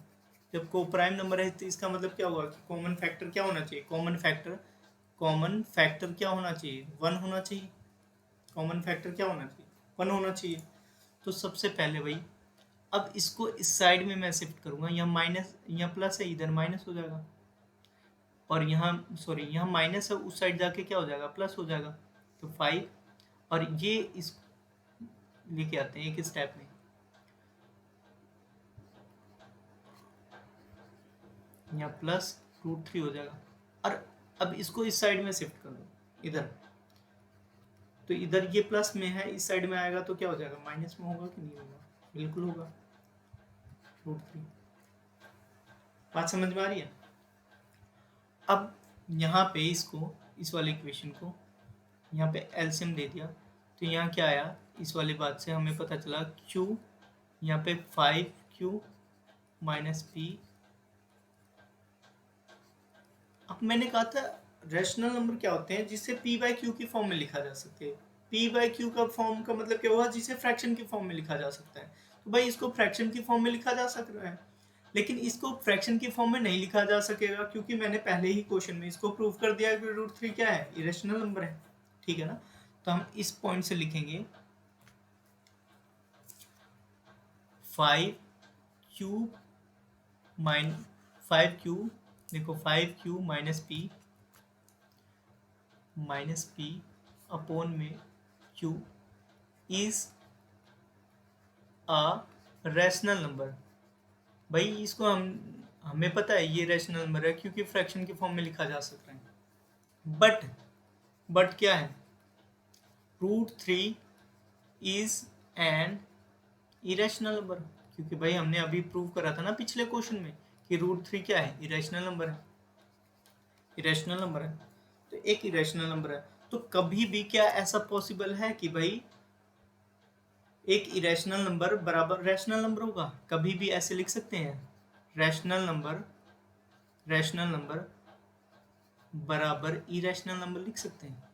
जब को प्राइम नंबर है तो इसका मतलब क्या हुआ कि कॉमन फैक्टर क्या होना चाहिए? कॉमन फैक्टर क्या होना चाहिए? 1 होना चाहिए। कॉमन फैक्टर क्या होना चाहिए? 1 होना चाहिए। तो सबसे पहले भाई, अब इसको इस साइड में मैं शिफ्ट करूंगा। यहाँ माइनस, यहाँ प्लस है, इधर माइनस हो जाएगा, और यहाँ सॉरी यहाँ माइनस है, उस साइड जाके क्या हो जाएगा? प्लस हो जाएगा। तो 5, और ये इस लेके आते हैं एक स्टेप में, यहाँ प्लस √3 हो जाएगा। और अब इसको इस साइड में शिफ्ट कर दो, इधर। तो इधर ये प्लस में है, इस साइड में आएगा तो क्या हो जाएगा? माइनस में होगा कि नहीं होगा? बिल्कुल होगा, √3। बात समझ में आ रही है? अब यहाँ पे इसको, इस वाले इक्वेशन को यहाँ पे एलसीएम दे दिया, तो यहाँ क्या आया? इस वाली बात से हमें पता चला q, यहाँ पे 5q माइनस p। अब मैंने कहा था रैशनल नंबर क्या होते हैं? जिसे p/q की फॉर्म में लिखा जा सकते हैं। p/q का फॉर्म का मतलब क्या हुआ? जिसे फ्रैक्शन की फॉर्म में लिखा जा सकता है। तो भाई इसको फ्रैक्शन की फॉर्म में लिखा जा सकता है, लेकिन इसको फ्रैक्शन की फॉर्म में नहीं लिखा जा सकेगा, क्योंकि मैंने पहले ही क्वेश्चन में इसको प्रूव कर दिया कि √3 क्या है? इरेशनल नंबर है, ठीक है ना? तो हम इस पॉइंट से लिखेंगे 5q माइन 5q, देखो 5q माइनस p अपॉन में q is a rational number. भाई इसको हमें पता है ये रैशनल नंबर है, क्योंकि फ्रैक्शन की फॉर्म में लिखा जा सकता है। बट क्या है, √3 इज एन इरेशनल नंबर, क्योंकि भाई हमने अभी प्रूव करा था ना पिछले क्वेश्चन में कि √3 क्या है, इरेशनल नंबर है, इरेशनल नंबर है। तो एक इरेशनल नंबर है, तो कभी भी क्या ऐसा पॉसिबल है कि भाई एक इरेशनल नंबर बराबर रैशनल नंबर होगा? कभी भी ऐसे लिख सकते हैं, रैशनल नंबर बराबर इरेशनल नंबर लिख सकते हैं,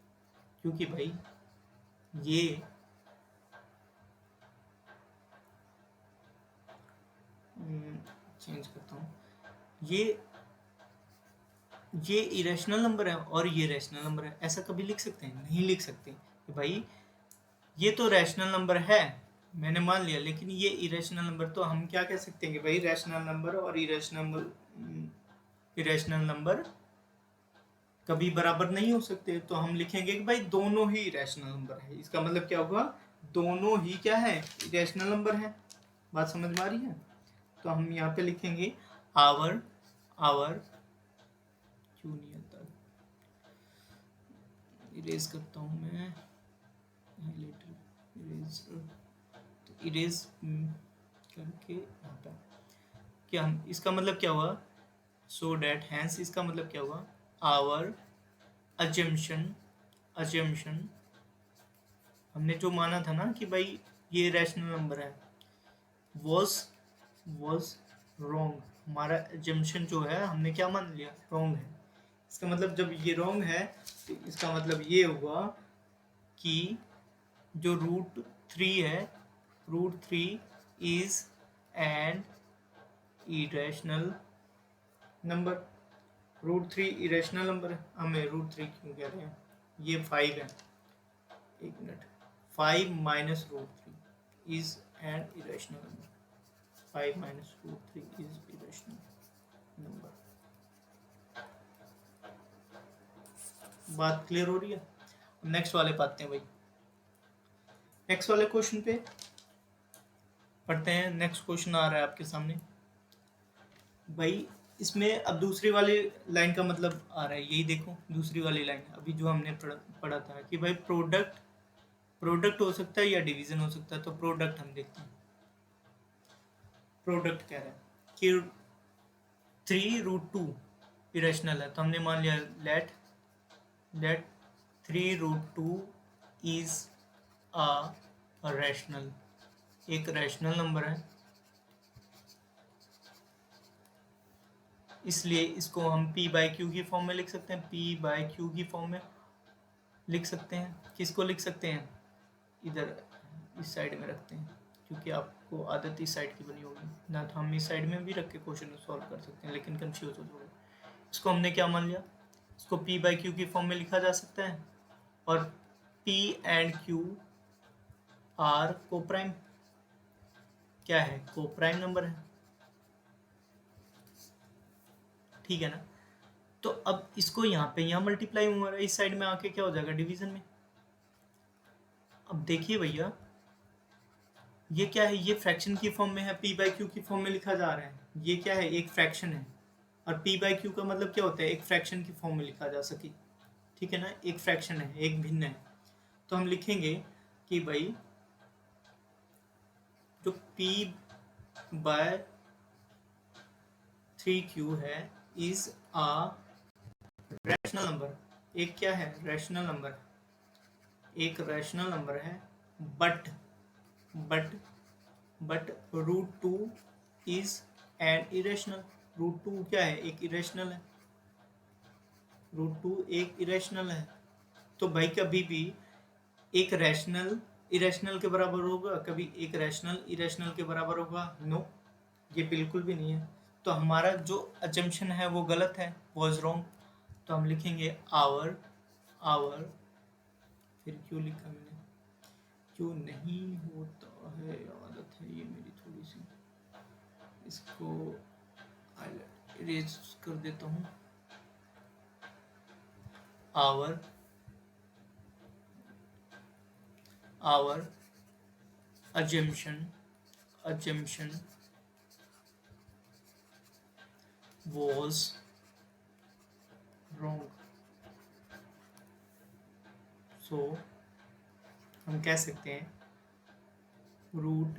क्योंकि भाई ये चेंज करता हूँ, ये इरेशनल नंबर है और ये रैशनल नंबर है, ऐसा कभी लिख सकते हैं? नहीं लिख सकते कि भाई ये तो रैशनल नंबर है, मैंने मान लिया, लेकिन ये इरेशनल नंबर, तो हम क्या कह सकते हैं कि भाई रैशनल नंबर और इरेशनल नंबर कभी बराबर नहीं हो सकते। तो हम लिखेंगे कि भाई दोनों ही इरेशनल नंबर है, इसका मतलब क्या होगा, दोनों ही क्या है, इरेशनल नंबर है। बात समझ में आ रही है? तो हम यहाँ पे लिखेंगे आवर क्यों नहीं आता, इरेज करता हूँ मैं, तो इरेज करके यहाँ पे क्या हम, इसका मतलब क्या हुआ, सो डैट हैंस, इसका मतलब क्या हुआ, आवर अजम्पशन हमने जो माना था ना कि भाई ये रैशनल नंबर है, was wrong, हमारा एजम्पशन जो है हमने क्या मान लिया, रॉन्ग है। इसका मतलब जब ये रॉन्ग है तो इसका मतलब ये हुआ कि जो √3 है, √3 is an irrational number, √3 irrational number है। हमें √3 क्यों कह रहे हैं, ये 5 है, एक minute, 5 minus √3 is an irrational number, 5 minus √3 is irrational number. बात क्लियर हो रही है? नेक्स्ट वाले पाते हैं भाई, नेक्स्ट वाले क्वेश्चन पे पढ़ते हैं। नेक्स्ट क्वेश्चन आ रहा है आपके सामने भाई, इसमें अब दूसरी वाली लाइन का मतलब आ रहा है, यही देखो दूसरी वाली लाइन, अभी जो हमने पढ़ा था कि भाई प्रोडक्ट हो सकता है या डिवीजन हो सकता है। तो प्रोडक्ट हम देखते हैं, प्रोडक्ट कह रहा है कि 3√2 इरेशनल है, तो हमने मान लिया लेट 3√2 इज अ रैशनल, एक रैशनल नंबर है, इसलिए इसको हम p/q की फॉर्म में लिख सकते हैं, p/q की फॉर्म में लिख सकते हैं। किसको लिख सकते हैं, इधर इस साइड में रखते हैं, क्योंकि आपको आदत इस साइड की बनी होगी ना, तो हम इस साइड में भी रख के क्वेश्चन सॉल्व कर सकते हैं, लेकिन कंफ्यूज हो जाओगे। इसको हमने क्या मान लिया, इसको p/q की फॉर्म में लिखा जा सकता है, और p and q are coprime, क्या है, कोप्राइम नंबर है, ठीक है ना। तो अब इसको यहाँ मल्टीप्लाई हो रहा है, इस साइड में आके क्या हो जाएगा, डिवीजन में। अब देखिए भैया ये क्या है, ये फ्रैक्शन की फॉर्म में है, p/q की फॉर्म में लिखा जा रहा है, ये क्या है, एक फ्रैक्शन है, और p/q का मतलब क्या होता है, एक फ्रैक्शन की फॉर्म में लिखा जा सके, ठीक है ना, एक फ्रैक्शन है, एक भिन्न है। तो हम लिखेंगे कि भाई जो p/3q है इज अ रैशनल नंबर, एक क्या है, रैशनल नंबर, एक रैशनल नंबर है, बट √2 इज एन इरेशनल, √2 क्या है, एक इरेशनल है, √2 एक इरेशनल है। तो भाई कभी भी एक रैशनल इरेशनल के बराबर होगा, कभी एक रैशनल इरेशनल के बराबर होगा, नो, ये बिल्कुल भी नहीं है। तो हमारा जो अजम्पशन है वो गलत है, वॉज रॉन्ग। तो हम लिखेंगे आवर फिर क्यों लिखा मैंने, क्यों नहीं होता है, आदत है ये मेरी थोड़ी सी, इसको इरेज कर देता हूँ। आवर assumption was wrong, सो हम कह सकते हैं रूट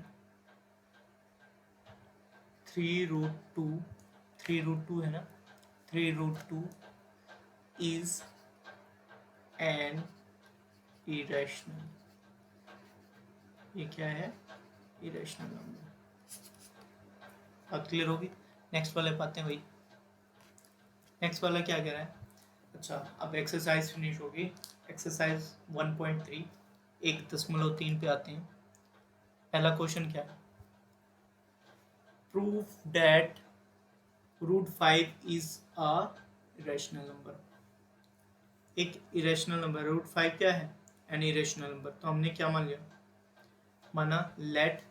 3√2, 3√2 है ना, 3√2 इज एन इरेशनल, ये क्या है, इरेशनल नंबर। बात क्लियर होगी। नेक्स्ट वाले पाते हैं भाई। नेक्स्ट वाला क्या कह रहा है, अच्छा अब एक्सरसाइज फिनिश होगी। एक्सरसाइज 1.3 1.3 पे आते हैं। पहला क्वेश्चन क्या है, proof that √5 is a irrational number. एक इरेशनल नंबर, √5 क्या है, एन इरेशनल नंबर। तो हमने क्या मान लिया, माना let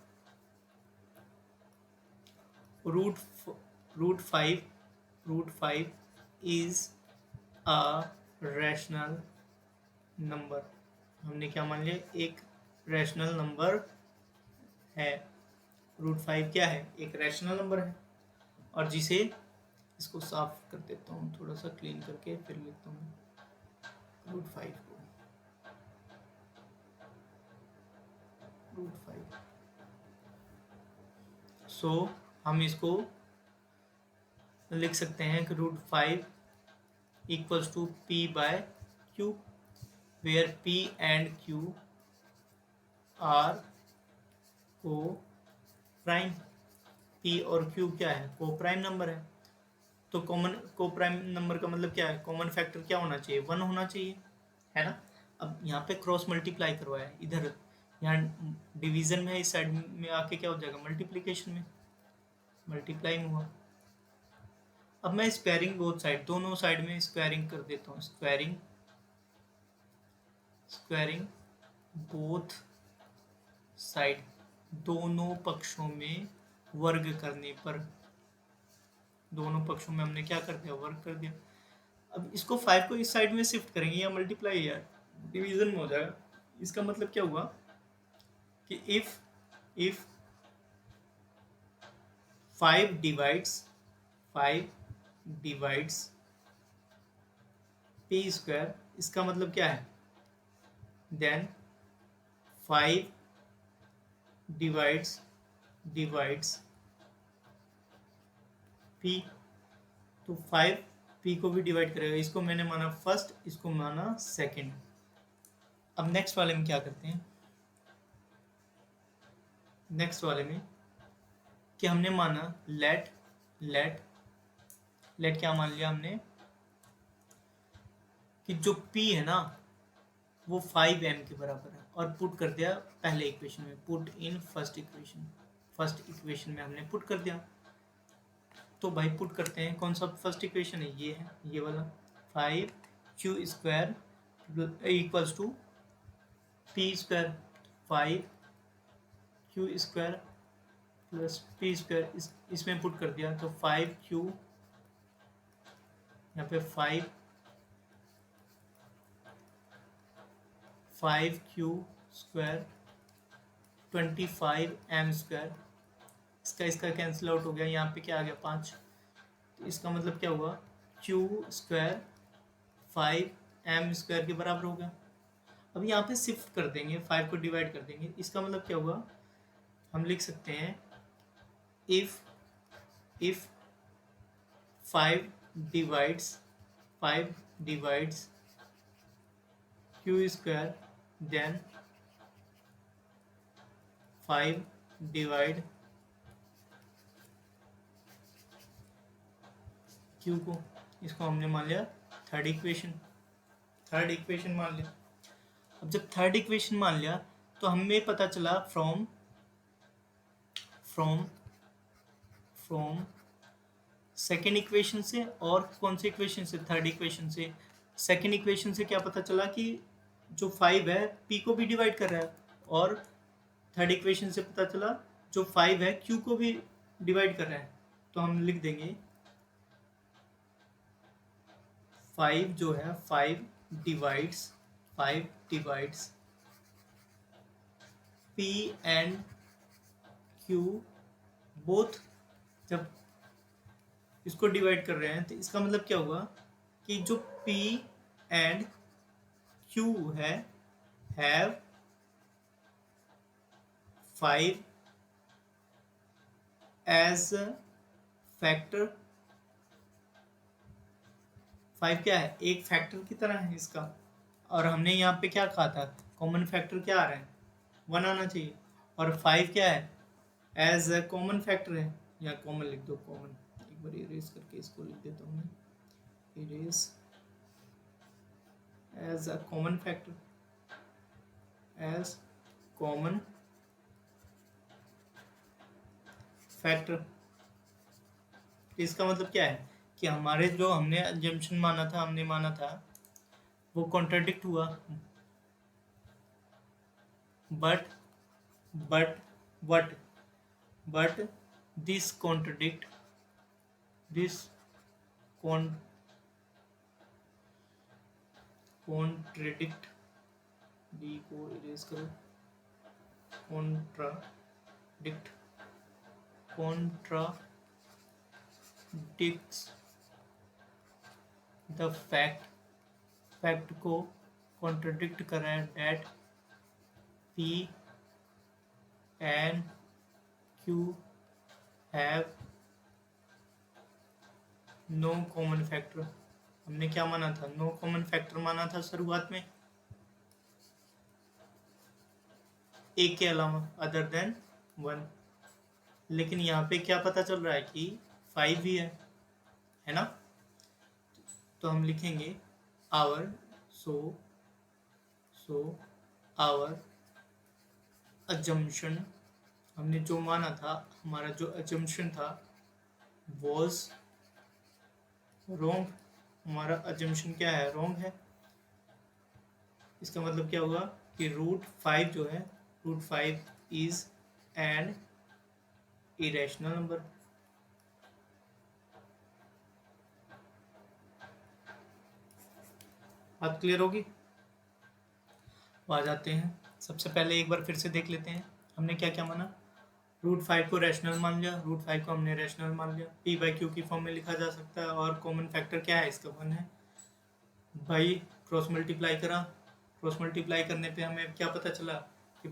√5 is a rational number. हमने क्या मान लिया, एक रैशनल नंबर है। √5 क्या है, एक रैशनल नंबर है, और जिसे, इसको साफ कर देता हूँ थोड़ा सा क्लीन करके, फिर लिखता हूँ √5 को, √5। सो हम इसको लिख सकते हैं कि √5 equals to P/Q, where P and Q are coprime. P और Q क्या है, को प्राइम नंबर है। तो कॉमन को प्राइम नंबर का मतलब क्या है, कॉमन फैक्टर क्या होना चाहिए, 1 होना चाहिए, है ना। अब यहाँ पे क्रॉस मल्टीप्लाई करवाया है, इधर यहाँ डिवीजन में, इस साइड में आके क्या हो जाएगा, मल्टीप्लीकेशन में, मल्टीप्लाई में हुआ। अब मैं स्क्वायरिंग बोथ साइड, दोनों साइड में स्क्वायरिंग कर देता हूँ, स्क्वायरिंग बोथ साइड, दोनों पक्षों में वर्ग करने पर, दोनों पक्षों में हमने क्या कर दिया, वर्ग कर दिया। अब इसको 5 को इस साइड में शिफ्ट करेंगे या मल्टीप्लाई या डिवीजन में हो जाएगा। इसका मतलब क्या हुआ कि इफ 5 डिवाइड्स P², इसका मतलब क्या है, देन 5 डिवाइड्स P, तो 5 P को भी डिवाइड करेगा। इसको मैंने माना फर्स्ट, इसको माना सेकंड। अब नेक्स्ट वाले में क्या करते हैं, नेक्स्ट वाले में कि हमने माना लेट क्या मान लिया हमने, कि जो P है ना वो 5m के बराबर है, और पुट कर दिया पहले इक्वेशन में, पुट इन फर्स्ट इक्वेशन में हमने पुट कर दिया। तो भाई पुट करते हैं, कौन सा फर्स्ट इक्वेशन है, ये है, ये वाला 5q² equals to P², 5q² plus P², इसमें पुट कर दिया, तो 5q, यहाँ पे 5q² 25m², इसका कैंसिल आउट हो गया, यहाँ पे क्या आ गया 5। तो इसका मतलब क्या हुआ, q² 5m² के बराबर हो गया। अब यहाँ पे शिफ्ट कर देंगे, 5 को डिवाइड कर देंगे, इसका मतलब क्या हुआ, हम लिख सकते हैं if 5 divides q², then 5 divide q को, इसको हमने मान लिया थर्ड इक्वेशन मान लिया। अब जब थर्ड इक्वेशन मान लिया, तो हमें पता चला फ्रॉम सेकेंड इक्वेशन से, और कौन सी इक्वेशन से, थर्ड इक्वेशन से। सेकेंड इक्वेशन से क्या पता चला कि जो 5 है P को भी डिवाइड कर रहा है, और थर्ड इक्वेशन से पता चला जो 5 है Q को भी डिवाइड कर रहा है। तो हम लिख देंगे 5 जो है 5 divides P and Q both. जब इसको डिवाइड कर रहे हैं तो इसका मतलब क्या हुआ कि जो P एंड Q है हैव 5 एज फैक्टर। 5 क्या है, एक फैक्टर की तरह है इसका, और हमने यहाँ पे क्या कहा था, कॉमन फैक्टर क्या आ रहा है, 1 आना चाहिए, और 5 क्या है, एज अ कॉमन फैक्टर है, या कॉमन लिख दो, कॉमन, एक बार इरेज करके इसको लिख देता हूँ मैं, erase as a common factor, as common factor. इसका मतलब क्या है कि हमारे जो हमने अजम्पशन माना था, हमने माना था वो कॉन्ट्राडिक्ट हुआ, but this contradict, this contradict, D को इरेज करो, कॉन्ट्राडिक्ट, कॉन्ट्राडिक्ट्स द फैक्ट को कॉन्ट्राडिक्ट कर रहा है, that P and Q have no common factor. हमने क्या माना था, नो कॉमन फैक्टर माना था शुरुआत में, एक के अलावा, अदर देन 1, लेकिन यहाँ पे क्या पता चल रहा है कि 5 भी है ना। तो हम लिखेंगे आवर, सो आवर अजम्पशन, हमने जो माना था, हमारा जो अजम्पशन था वॉज रॉन्ग, हमारा अजम्पशन क्या है, रॉन्ग है। इसका मतलब क्या होगा कि √5 जो है, √5 इज एन इरेशनल नंबर। बात क्लियर होगी। आ जाते हैं, सबसे पहले एक बार फिर से देख लेते हैं हमने क्या क्या माना। √5 को रैशनल मान लिया, √5 को हमने रैशनल मान लिया, p/q की फॉर्म में लिखा जा सकता है, और कॉमन फैक्टर क्या है इसका, 1 है। भाई क्रॉस मल्टीप्लाई करा, क्रॉस मल्टीप्लाई करने पे हमें क्या पता चला कि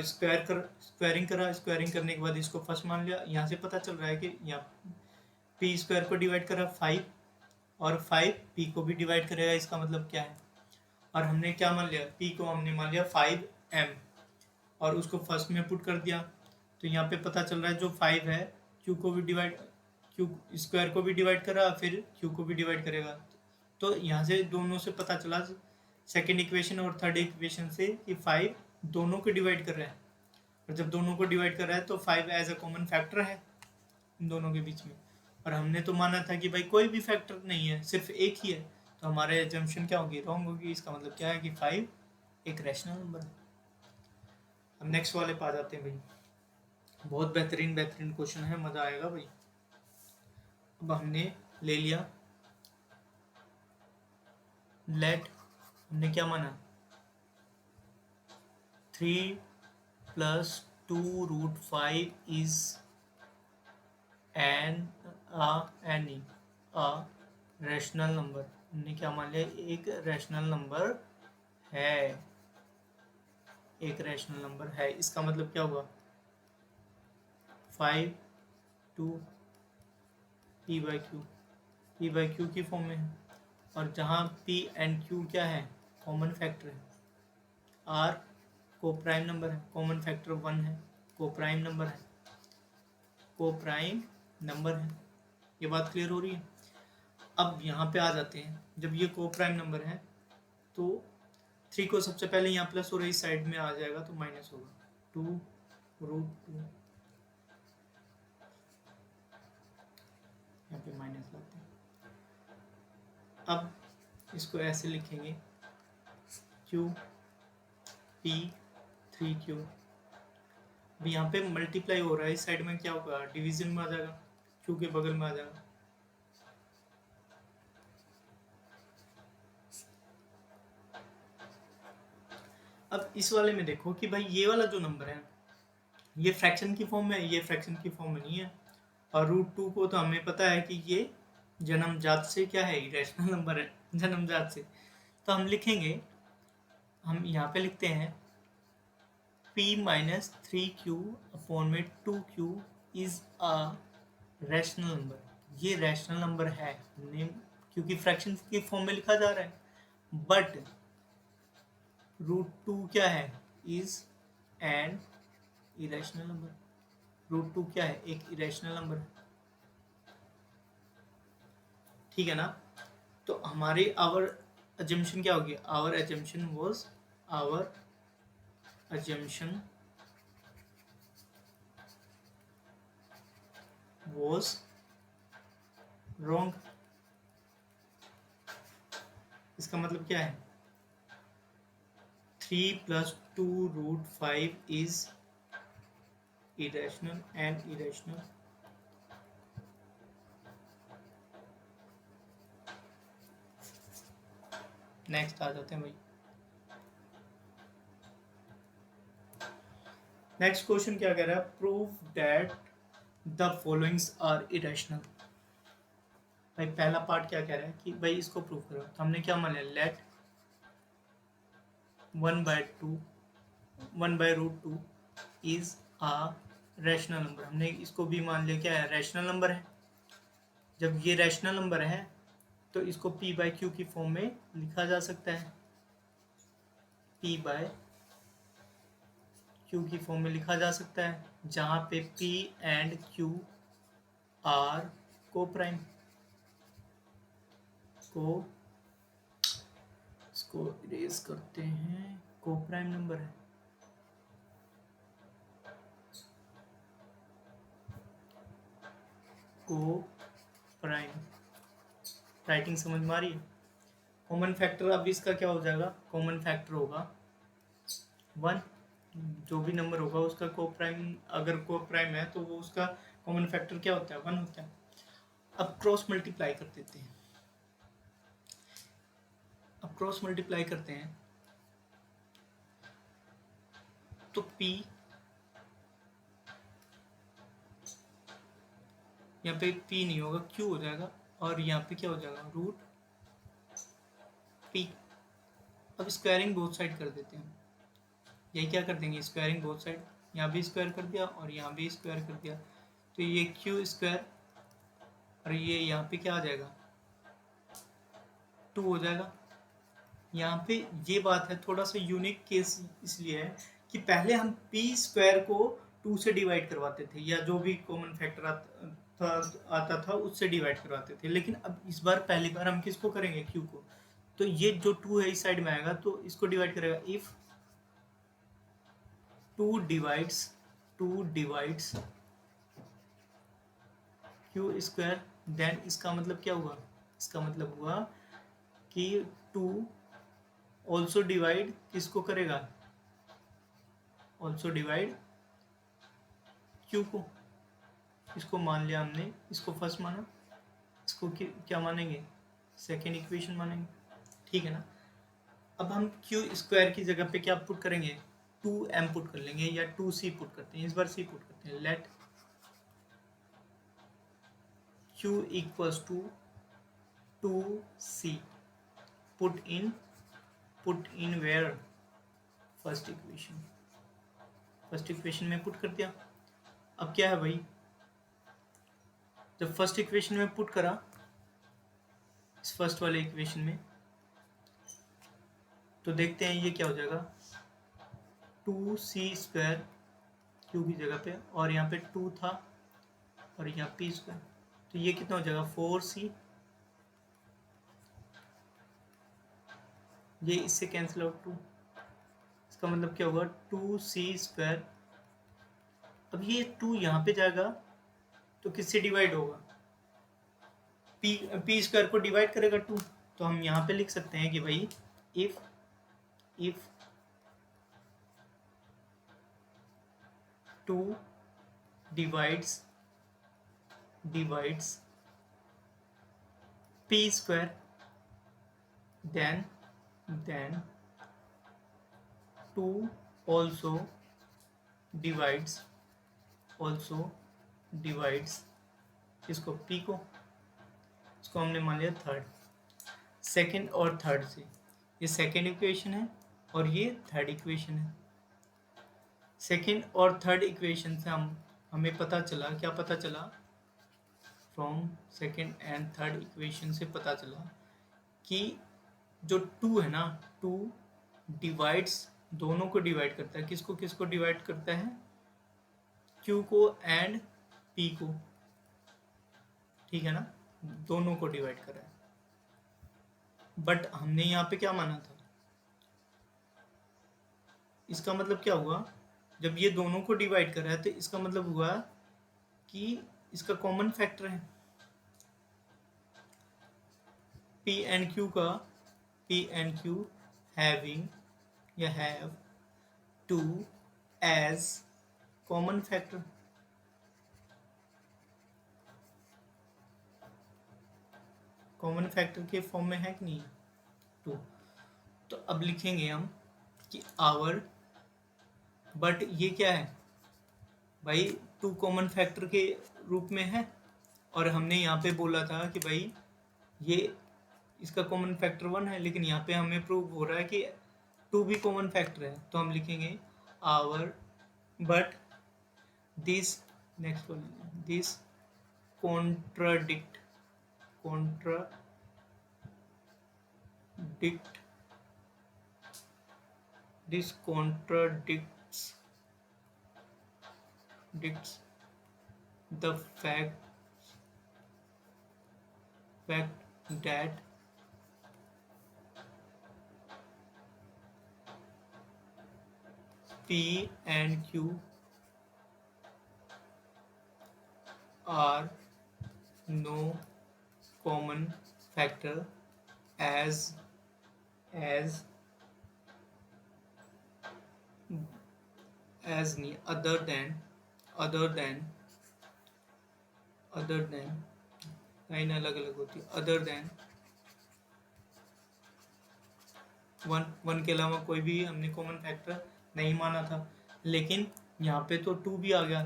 स्क्वायरिंग करा, स्क्वायरिंग करने के बाद इसको फर्स्ट मान लिया, यहाँ से पता चल रहा है कि यहाँ p² को डिवाइड करा 5, और 5 p को भी डिवाइड करेगा, इसका मतलब क्या है, और हमने क्या मान लिया, p को हमने मान लिया 5m, और उसको फर्स्ट में पुट कर दिया, तो यहाँ पे पता चल रहा है जो 5 है q को भी डिवाइड, q स्क्वायर को भी डिवाइड करा, फिर q को भी डिवाइड करेगा, तो यहाँ से दोनों से पता चला, सेकेंड इक्वेशन और थर्ड इक्वेशन से, कि 5 दोनों को डिवाइड कर रहा है, और जब दोनों को डिवाइड कर रहा है तो 5 एज अ कॉमन फैक्टर है इन दोनों के बीच में, और हमने तो माना था कि भाई कोई भी फैक्टर नहीं है, सिर्फ एक ही है, तो हमारे एजम्पशन क्या होगी, रॉन्ग होगी। इसका मतलब क्या है कि 5 एक रैशनल नंबर है। अब नेक्स्ट वाले पे आ जाते हैं भाई, बहुत बेहतरीन क्वेश्चन है, मजा आएगा भाई। अब हमने ले लिया लेट, हमने क्या माना, 3 + 2√5 इज any रैशनल नंबर। हमने क्या मान लिया, एक रैशनल नंबर है, एक रैशनल नंबर है। इसका मतलब क्या हुआ, 5 2 p/q की फॉर्म में है, और जहाँ p एंड q क्या है, कॉमन फैक्टर है, r को प्राइम नंबर है, कॉमन फैक्टर 1 है, को प्राइम नंबर है, को प्राइम नंबर है। ये बात क्लियर हो रही है। अब यहाँ पे आ जाते हैं, जब ये को प्राइम नंबर है तो 3 को सबसे पहले यहाँ प्लस हो रही साइड में आ जाएगा, तो माइनस होगा, 2√2, यहाँ पे माइनस लाते हैं। अब इसको ऐसे लिखेंगे, q p 3q, अब यहाँ पे मल्टीप्लाई हो रहा है, इस साइड में क्या होगा, डिवीजन में आ जाएगा, q के बगल में आ जाएगा, अब इस वाले में देखो कि भाई ये वाला जो नंबर है ये फ्रैक्शन की फॉर्म में है, ये फ्रैक्शन की फॉर्म में नहीं है, और √2 को तो हमें पता है कि ये जन्मजात से क्या है, इरेशनल नंबर है, जन्मजात से। तो हम लिखेंगे, हम यहाँ पे लिखते हैं p माइनस 3q अपॉन में 2q is a rational number. ये रैशनल नंबर है, हमने क्योंकि फ्रैक्शन की फॉर्म में लिखा जा रहा है। बट √2 क्या है, इज एन इरेशनल नंबर। √2 क्या है, एक इरेशनल नंबर है, ठीक है ना। तो हमारी आवर अजम्पशन क्या होगी, आवर अजम्पशन was wrong। इसका मतलब क्या है, 3 + 2√5 is irrational and irrational। Next आ जाते हैं भाई। नेक्स्ट क्वेश्चन क्या कह रहा है, prove that the followings are irrational. भाई पहला पार्ट क्या कह रहा है कि भाई इसको प्रूव करो। तो हमने क्या मान लिया, let 1/√2 is a rational number. हमने इसको भी मान लिया क्या है, रैशनल नंबर है। जब ये रैशनल नंबर है तो इसको p/q की फॉर्म में लिखा जा सकता है, p/q की फॉर्म में लिखा जा सकता है, जहां पे p एंड q आर को प्राइम। को इसको इरेज करते हैं, को प्राइम नंबर है। को प्राइम राइटिंग समझ में आ रही है। कॉमन फैक्टर अब इसका क्या हो जाएगा, कॉमन फैक्टर होगा 1। जो भी नंबर होगा उसका को प्राइम, अगर को प्राइम है तो वो उसका कॉमन फैक्टर क्या होता है, 1 होता है। अब क्रॉस मल्टीप्लाई कर देते हैं। अब क्रॉस मल्टीप्लाई करते हैं तो p यहाँ पे p नहीं होगा, q हो जाएगा, और यहाँ पे क्या हो जाएगा, √p। अब स्क्वायरिंग बोथ साइड कर देते हैं। यही क्या कर देंगे, स्क्वायरिंग बोथ साइड, यहाँ भी स्क्वायर कर दिया और यहाँ भी स्क्वायर कर दिया। तो ये q स्क्वायर और ये यहाँ पे क्या आ जाएगा, 2 हो जाएगा। यहाँ पे ये बात है, थोड़ा सा यूनिक केस इसलिए है कि पहले हम p² को 2 से डिवाइड करवाते थे, या जो भी कॉमन फैक्टर आता था उससे डिवाइड करवाते थे। लेकिन अब इस बार पहली बार हम किसको करेंगे, q को। तो ये जो 2 है इस साइड में आएगा तो इसको डिवाइड करेगा। इफ 2 डिवाइड्स q², देन इसका मतलब क्या हुआ, इसका मतलब हुआ कि 2 ऑल्सो डिवाइड किसको करेगा, ऑल्सो डिवाइड q को। इसको मान लिया हमने, इसको फर्स्ट माना, इसको क्या मानेंगे, सेकेंड इक्वेशन मानेंगे, ठीक है ना। अब हम q² की जगह पे क्या पुट करेंगे, 2m पुट कर लेंगे, या 2c पुट करते हैं। इस बार c पुट करते हैं। Let q equals to 2c, put in where, first equation में पुट कर दिया। अब क्या है भाई, जब फर्स्ट इक्वेशन में पुट करा, इस फर्स्ट वाले इक्वेशन में, तो देखते हैं ये क्या हो जाएगा, 2c² q की जगह पे, और यहाँ पे 2 था और यहाँ p², तो ये कितना हो जाएगा, 4c। ये इससे कैंसिल आउट 2, इसका मतलब क्या होगा, 2c²। अब ये 2 यहाँ पे जाएगा तो किससे डिवाइड होगा, p² को डिवाइड करेगा 2। तो हम यहाँ पे लिख सकते हैं कि भाई if 2 divides p², then 2 also divides इसको p को, इसको हमने मान लिया थर्ड, सेकेंड और थर्ड से। ये सेकेंड इक्वेशन है और ये थर्ड इक्वेशन है। सेकेंड और थर्ड इक्वेशन से हमें पता चला, क्या पता चला, from second and third equation से पता चला कि जो 2 है ना, 2 डिवाइड्स, दोनों को डिवाइड करता है। किसको किसको डिवाइड करता है? Q को एंड P को, ठीक है ना, दोनों को डिवाइड कर रहा है। बट हमने यहाँ पे क्या माना था? इसका मतलब क्या हुआ? जब ये दोनों को डिवाइड कर रहा है तो इसका मतलब हुआ कि इसका कॉमन फैक्टर है P एंड Q का, P एंड Q हैविंग या have 2 as common factor. Common factor के फॉर्म में है कि नहीं? 2। तो अब लिखेंगे हम कि आवर, बट ये क्या है भाई? 2 कॉमन फैक्टर के रूप में है, और हमने यहाँ पे बोला था कि भाई ये इसका कॉमन फैक्टर 1 है, लेकिन यहाँ पे हमें प्रूव हो रहा है कि 2 भी कॉमन फैक्टर है। तो हम लिखेंगे our, but this, next this contradict this contradicts the fact that P and Q are no common factor as other than line अलग अलग होती है, अदर देन वन के अलावा कोई भी हमने कॉमन फैक्टर नहीं माना था। लेकिन यहाँ पे तो 2 भी आ गया,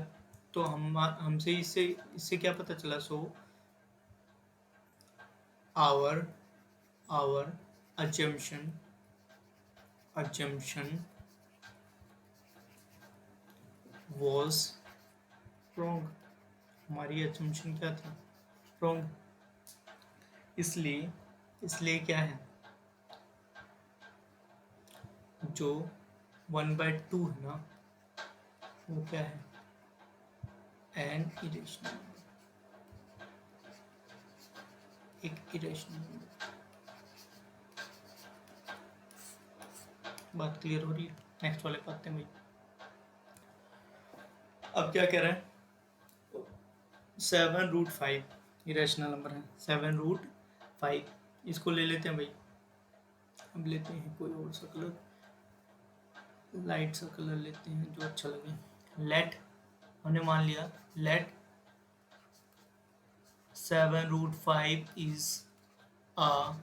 तो हमसे इससे क्या पता चला? So our assumption was wrong। हमारी assumption क्या थी? wrong। इसलिए क्या है, जो 1/2 है ना, वो क्या है? एन इरेशनल, एक इरेशनल। बात क्लियर हो रही है? नेक्स्ट वाले पढ़ते हैं भाई। अब क्या कह रहा है? 7√5 इरेशनल नंबर है, 7√5। इसको ले लेते हैं भाई। अब लेते हैं कोई और सा कलर, लाइट सा कलर लेते हैं जो अच्छा लगे। लेट, हमने मान लिया let 7√5 is a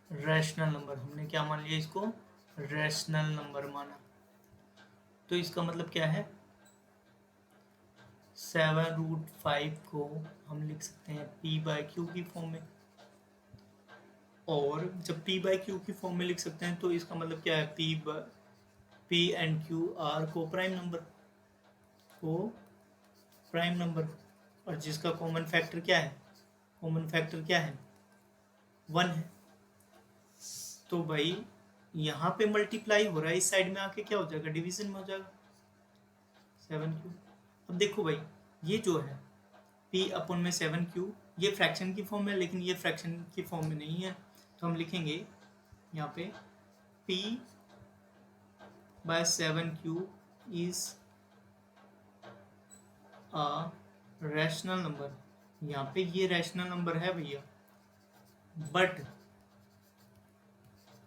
rational number. हमने क्या मान लिया? इसको रैशनल नंबर माना। तो इसका मतलब क्या है? 7√5 को हम लिख सकते हैं P/Q की फॉर्म में, और जब P/Q की फॉर्म में लिख सकते हैं तो इसका मतलब क्या है? P एंड Q आर को प्राइम नंबर, और जिसका कॉमन फैक्टर क्या है? कॉमन फैक्टर क्या है? 1 है। तो भाई यहाँ पे मल्टीप्लाई हो रहा है, इस साइड में आके क्या हो जाएगा? डिवीजन में हो जाएगा 7Q। अब देखो भाई, ये जो है P/7Q, ये फ्रैक्शन की फॉर्म में, लेकिन ये फ्रैक्शन की फॉर्म में नहीं है। तो हम लिखेंगे यहाँ पे P/7Q is a rational number. यहाँ पे ये रैशनल नंबर है भैया, बट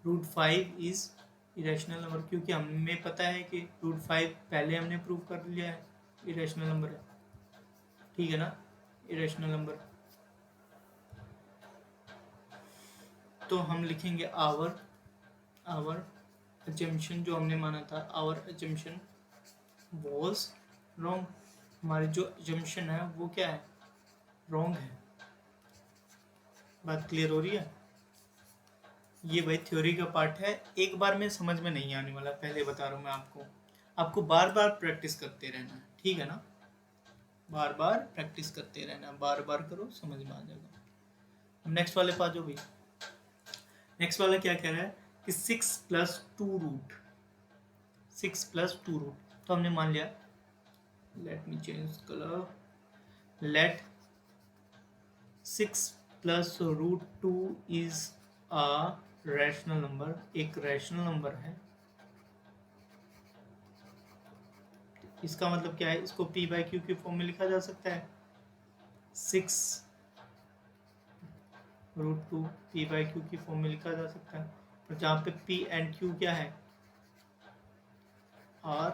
√5 इज इरेशनल नंबर, क्योंकि हमें पता है कि √5 पहले हमने प्रूव कर लिया है इरेशनल नंबर है, ठीक है ना, इरेशनल नंबर। तो हम लिखेंगे आवर assumption, जो हमने माना था, आवर assumption was wrong। हमारी जो assumption है वो क्या है? wrong है। बात क्लियर हो रही है? ये भाई थ्योरी का पार्ट है, एक बार में समझ में नहीं आने वाला, पहले बता रहा हूँ मैं आपको बार बार प्रैक्टिस करते रहना है, ठीक है ना, बार बार प्रैक्टिस करते रहना, बार बार करो समझ में आ जाएगा। नेक्स्ट वाले पा जो भी, नेक्स्ट वाला क्या कह रहा है कि 6 + 2 रूट, तो हमने मान लिया, let me change colour, let 6 + √2 is a rational number, एक रैशनल नंबर है। इसका मतलब क्या है, इसको p/q के फॉर्म में लिखा जा सकता है, 6√2 p/q की फॉर्म में लिखा जा सकता है, और जहाँ पे p एंड q क्या है, आर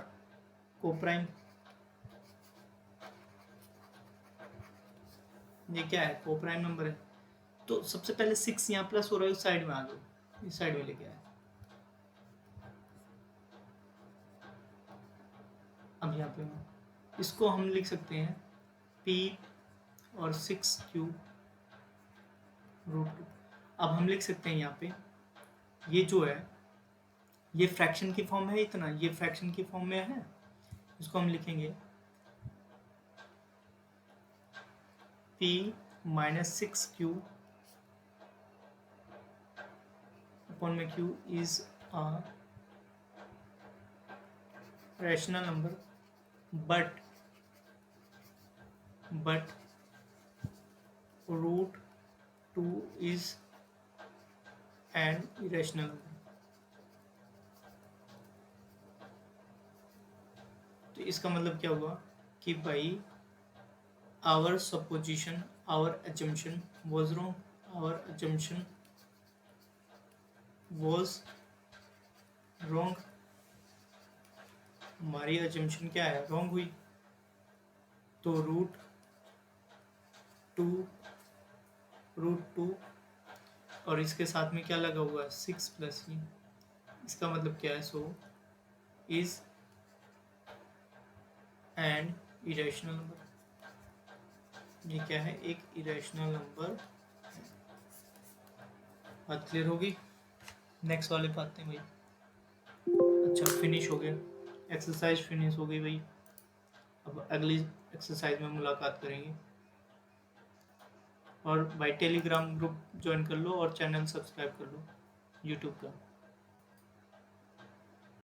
कोप्राइम, ये क्या है, कोप्राइम नंबर है। तो सबसे पहले 6 यहाँ प्लस हो रहा है, उस साइड में आ जाओ, इस साइड में लेके आए। अब यहाँ पे इसको हम लिख सकते हैं p और 6q √2। अब हम लिख सकते हैं यहाँ पे, ये जो है ये फ्रैक्शन की फॉर्म है, इतना ये फ्रैक्शन की फॉर्म में है, इसको हम लिखेंगे p - 6q upon में q is a rational number but √2 is an irrational number। तो इसका मतलब क्या हुआ कि भाई our supposition, our assumption was wrong, our assumption was wrong, हमारी assumption क्या है, wrong हुई। तो √2 और इसके साथ में क्या लगा हुआ है, 6 + e, इसका मतलब क्या है, so is and irrational number, ये क्या है, एक इरेशनल नंबर। बात क्लियर होगी। नेक्स्ट वाले पे आते हैं भाई। अच्छा फिनिश हो गया, एक्सरसाइज फिनिश हो गई भाई। अब अगली एक्सरसाइज में मुलाकात करेंगे। और भाई टेलीग्राम ग्रुप ज्वाइन कर लो और चैनल सब्सक्राइब कर लो यूट्यूब का।